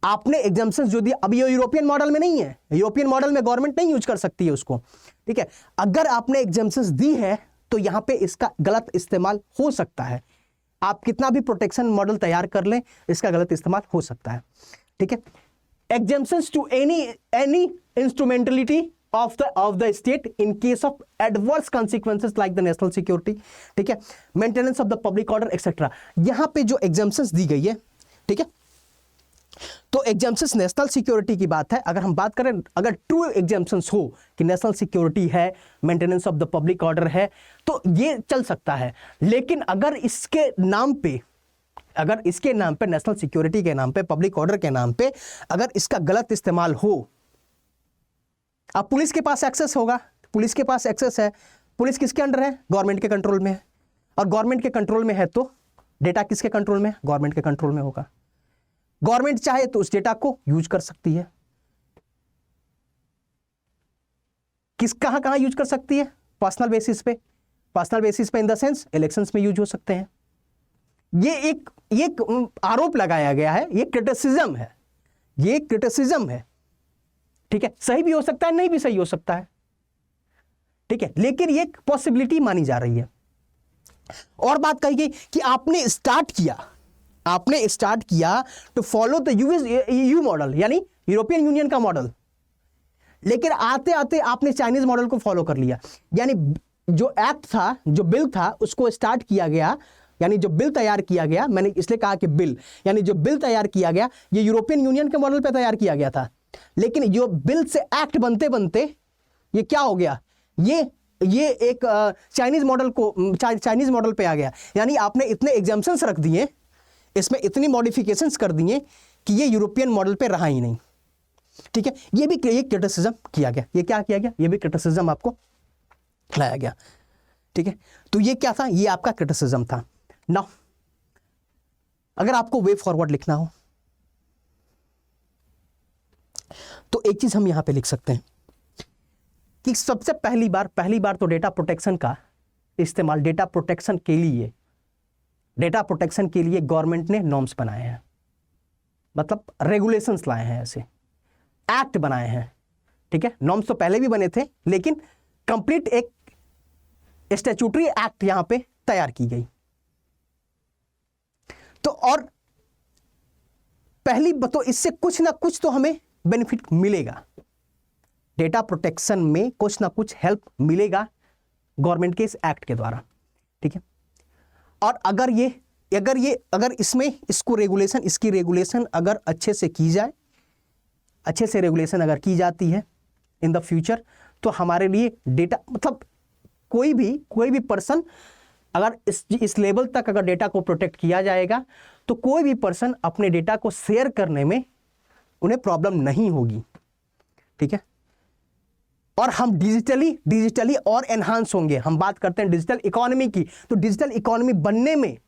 A: आपने एग्जाम्पशंस जो दिया, अब ये यूरोपियन मॉडल में नहीं है, यूरोपियन मॉडल में गवर्नमेंट नहीं यूज कर सकती है उसको, ठीक है। अगर आपने एग्जाम्पशंस दी है तो यहां पे इसका गलत इस्तेमाल हो सकता है। आप कितना भी प्रोटेक्शन मॉडल तैयार कर लें, इसका गलत इस्तेमाल हो सकता है, ठीक है। Exemptions to any instrumentality of the state in case of adverse consequences like the national security, ठीक है, maintenance of the public order etc. यहां पे जो एग्जाम्पशंस दी गई है, ठीक है, तो एग्जाम्पशंस नेशनल सिक्योरिटी की बात है। अगर हम बात करें, अगर ट्रू एग्जाम्पशंस हो कि नेशनल सिक्योरिटी है, maintenance of the public order है, तो ये चल सकता है। लेकिन अगर इसके नाम पे नेशनल सिक्योरिटी के नाम पे, पब्लिक ऑर्डर के नाम पे अगर इसका गलत इस्तेमाल हो, अब पुलिस के पास एक्सेस होगा, पुलिस के पास एक्सेस है, पुलिस किसके अंडर है, गवर्नमेंट के कंट्रोल में है, और गवर्नमेंट के कंट्रोल में है तो डेटा किसके कंट्रोल में, गवर्नमेंट के कंट्रोल में होगा। गवर्नमेंट चाहे तो उस डेटा को यूज कर सकती है, कहां यूज कर सकती है, पर्सनल बेसिस पे इन द सेंस इलेक्शंस में यूज हो सकते हैं। ये एक आरोप लगाया गया है, ये क्रिटिसिज्म है, ठीक है। सही भी हो सकता है, नहीं भी सही हो सकता है, ठीक है, लेकिन ये एक पॉसिबिलिटी मानी जा रही है। और बात कही गई कि आपने स्टार्ट किया to follow the US model, यानी यूरोपियन यूनियन का मॉडल, लेकिन आते आते आपने चाइनीज मॉडल को फॉलो कर लिया। यानी जो एक्ट था, जो बिल था, उसको स्टार्ट किया गया, यानी जो बिल तैयार किया गया, मैंने इसलिए कहा कि बिल, यानी जो बिल तैयार किया गया ये यूरोपियन यूनियन के मॉडल पे तैयार किया गया था, लेकिन जो बिल से एक्ट बनते बनते ये क्या हो गया, ये एक चाइनीज मॉडल पे आ गया। यानी आपने इतने एग्जाम्पशंस रख दिए, इसमें इतनी मॉडिफिकेशंस कर दिए कि ये यूरोपियन मॉडल पे रहा ही नहीं, ठीक है। ये भी क्रिटिसिज्म किया गया, ये क्या किया गया, ये भी क्रिटिसिज्म आपको लाया गया, ठीक है। तो ये क्या था, ये आपका क्रिटिसिज्म था। नाउ अगर आपको वे फॉरवर्ड लिखना हो तो एक चीज हम यहां पे लिख सकते हैं कि सबसे पहली बार तो डेटा प्रोटेक्शन का इस्तेमाल, डेटा प्रोटेक्शन के लिए गवर्नमेंट ने नॉर्म्स बनाए हैं, मतलब रेगुलेशंस लाए हैं, ऐसे एक्ट बनाए हैं, ठीक है। नॉर्म्स तो पहले भी बने थे, लेकिन कंप्लीट एक स्टैट्यूटरी एक्ट यहां पे तैयार की गई। तो और पहली तो इससे कुछ ना कुछ तो हमें बेनिफिट मिलेगा, डेटा प्रोटेक्शन में कुछ ना कुछ हेल्प मिलेगा गवर्नमेंट के इस एक्ट के द्वारा, ठीक है। और अगर इसमें इसकी रेगुलेशन अगर अच्छे से की जाए, अच्छे से रेगुलेशन अगर की जाती है इन द फ्यूचर, तो हमारे लिए डेटा, मतलब कोई भी पर्सन अगर इस लेवल तक अगर डेटा को प्रोटेक्ट किया जाएगा तो कोई भी पर्सन अपने डेटा को शेयर करने में उन्हें प्रॉब्लम नहीं होगी, ठीक है। और हम डिजिटली और एनहांस होंगे। हम बात करते हैं डिजिटल इकोनॉमी की, तो डिजिटल इकोनॉमी बनने में,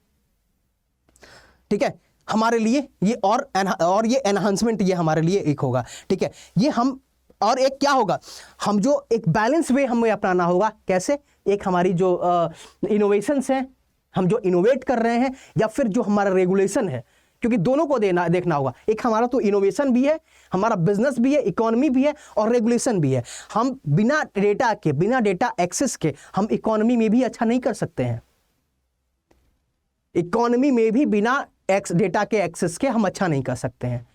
A: ठीक है, हमारे लिए ये और ये एनहांसमेंट ये हमारे लिए एक होगा, ठीक है। ये हम और एक क्या होगा, हम जो एक बैलेंस वे हमें अपनाना होगा। कैसे? एक हमारी जो इनोवेशंस हैं, हम जो इनोवेट कर रहे हैं, या फिर जो हमारा रेगुलेशन है, क्योंकि दोनों को देखना होगा। एक हमारा तो इनोवेशन भी है, हमारा बिजनेस भी है, इकोनॉमी भी है, और रेगुलेशन भी है। हम बिना डेटा के, बिना डेटा एक्सेस के हम इकोनॉमी में भी अच्छा नहीं कर सकते हैं। इकोनॉमी में भी बिना डेटा के एक्सेस के हम अच्छा नहीं कर सकते हैं।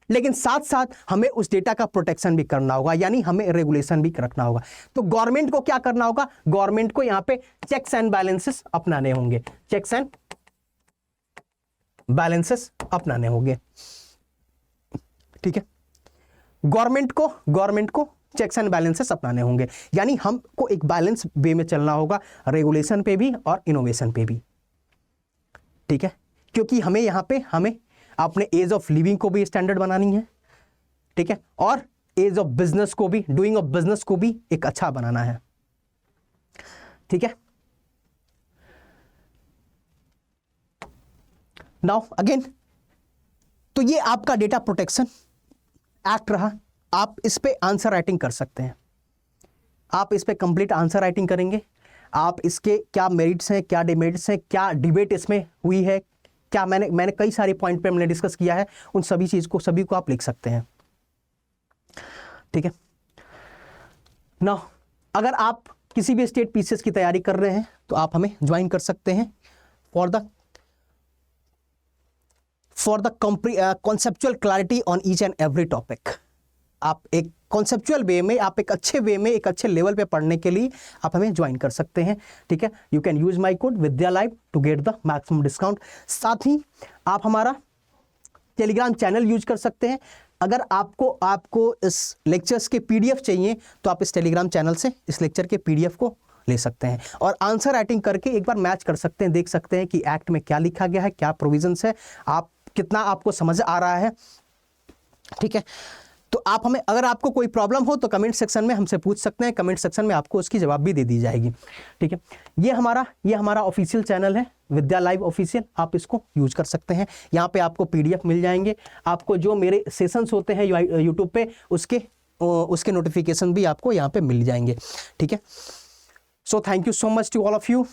A: लेकिन साथ साथ हमें उस डेटा का प्रोटेक्शन भी करना होगा, यानी हमें रेगुलेशन भी रखना होगा। तो गवर्नमेंट को क्या करना होगा? गवर्नमेंट को यहां पे चेक्स एंड बैलेंसेस अपनाने होंगे, चेक्स एंड बैलेंसेस अपनाने होंगे। ठीक है, गवर्नमेंट को चेक्स एंड बैलेंसेस अपनाने होंगे, यानी हमको एक बैलेंस वे में चलना होगा, रेगुलेशन पे भी और इनोवेशन पे भी। ठीक है, क्योंकि हमें यहां पे अपने एज ऑफ लिविंग को भी स्टैंडर्ड बनानी है। ठीक है, और एज ऑफ बिजनेस को भी, डूइंग ऑफ बिजनेस को भी एक अच्छा बनाना है। ठीक है, नाउ अगेन, तो ये आपका डेटा प्रोटेक्शन एक्ट रहा। आप इस पे आंसर राइटिंग कर सकते हैं, आप इस पे कंप्लीट आंसर राइटिंग करेंगे। आप इसके क्या मेरिट्स हैं, क्या डिमेरिट्स हैं, क्या डिबेट इसमें हुई है, क्या मैंने कई सारे पॉइंट पे मैंने डिस्कस किया है, उन सभी सभी को आप लिख सकते हैं। ठीक है, नाउ अगर आप किसी भी स्टेट पीसीएस की तैयारी कर रहे हैं तो आप हमें ज्वाइन कर सकते हैं for the conceptual clarity on each and every topic. आप एक कॉन्सेप्चुअल वे में, आप एक अच्छे वे में, एक अच्छे लेवल पे पढ़ने के लिए आप हमें ज्वाइन कर सकते हैं। ठीक है, you can use my code Vidya live to get the maximum discount. साथ ही आप हमारा टेलीग्राम चैनल यूज कर सकते हैं। अगर आपको इस लेक्चर्स के पीडीएफ चाहिए तो आप इस टेलीग्राम चैनल से इस लेक्चर के पीडीएफ को ले सकते हैं, और आंसर राइटिंग करके एक बार मैच कर सकते हैं, देख सकते हैं कि एक्ट में क्या लिखा गया है, क्या प्रोविजंस है, कितना आपको समझ आ रहा है। ठीक है, तो आप हमें, अगर आपको कोई प्रॉब्लम हो तो कमेंट सेक्शन में हमसे पूछ सकते हैं, कमेंट सेक्शन में आपको उसकी जवाब भी दे दी जाएगी। ठीक है, ये हमारा ऑफिशियल चैनल है विद्या लाइव ऑफिशियल, आप इसको यूज कर सकते हैं। यहाँ पे आपको पीडीएफ मिल जाएंगे, आपको जो मेरे सेशंस होते हैं यूट्यूब पे उसके नोटिफिकेशन भी आपको यहाँ पे मिल जाएंगे। ठीक है, so thank you so much to all of you.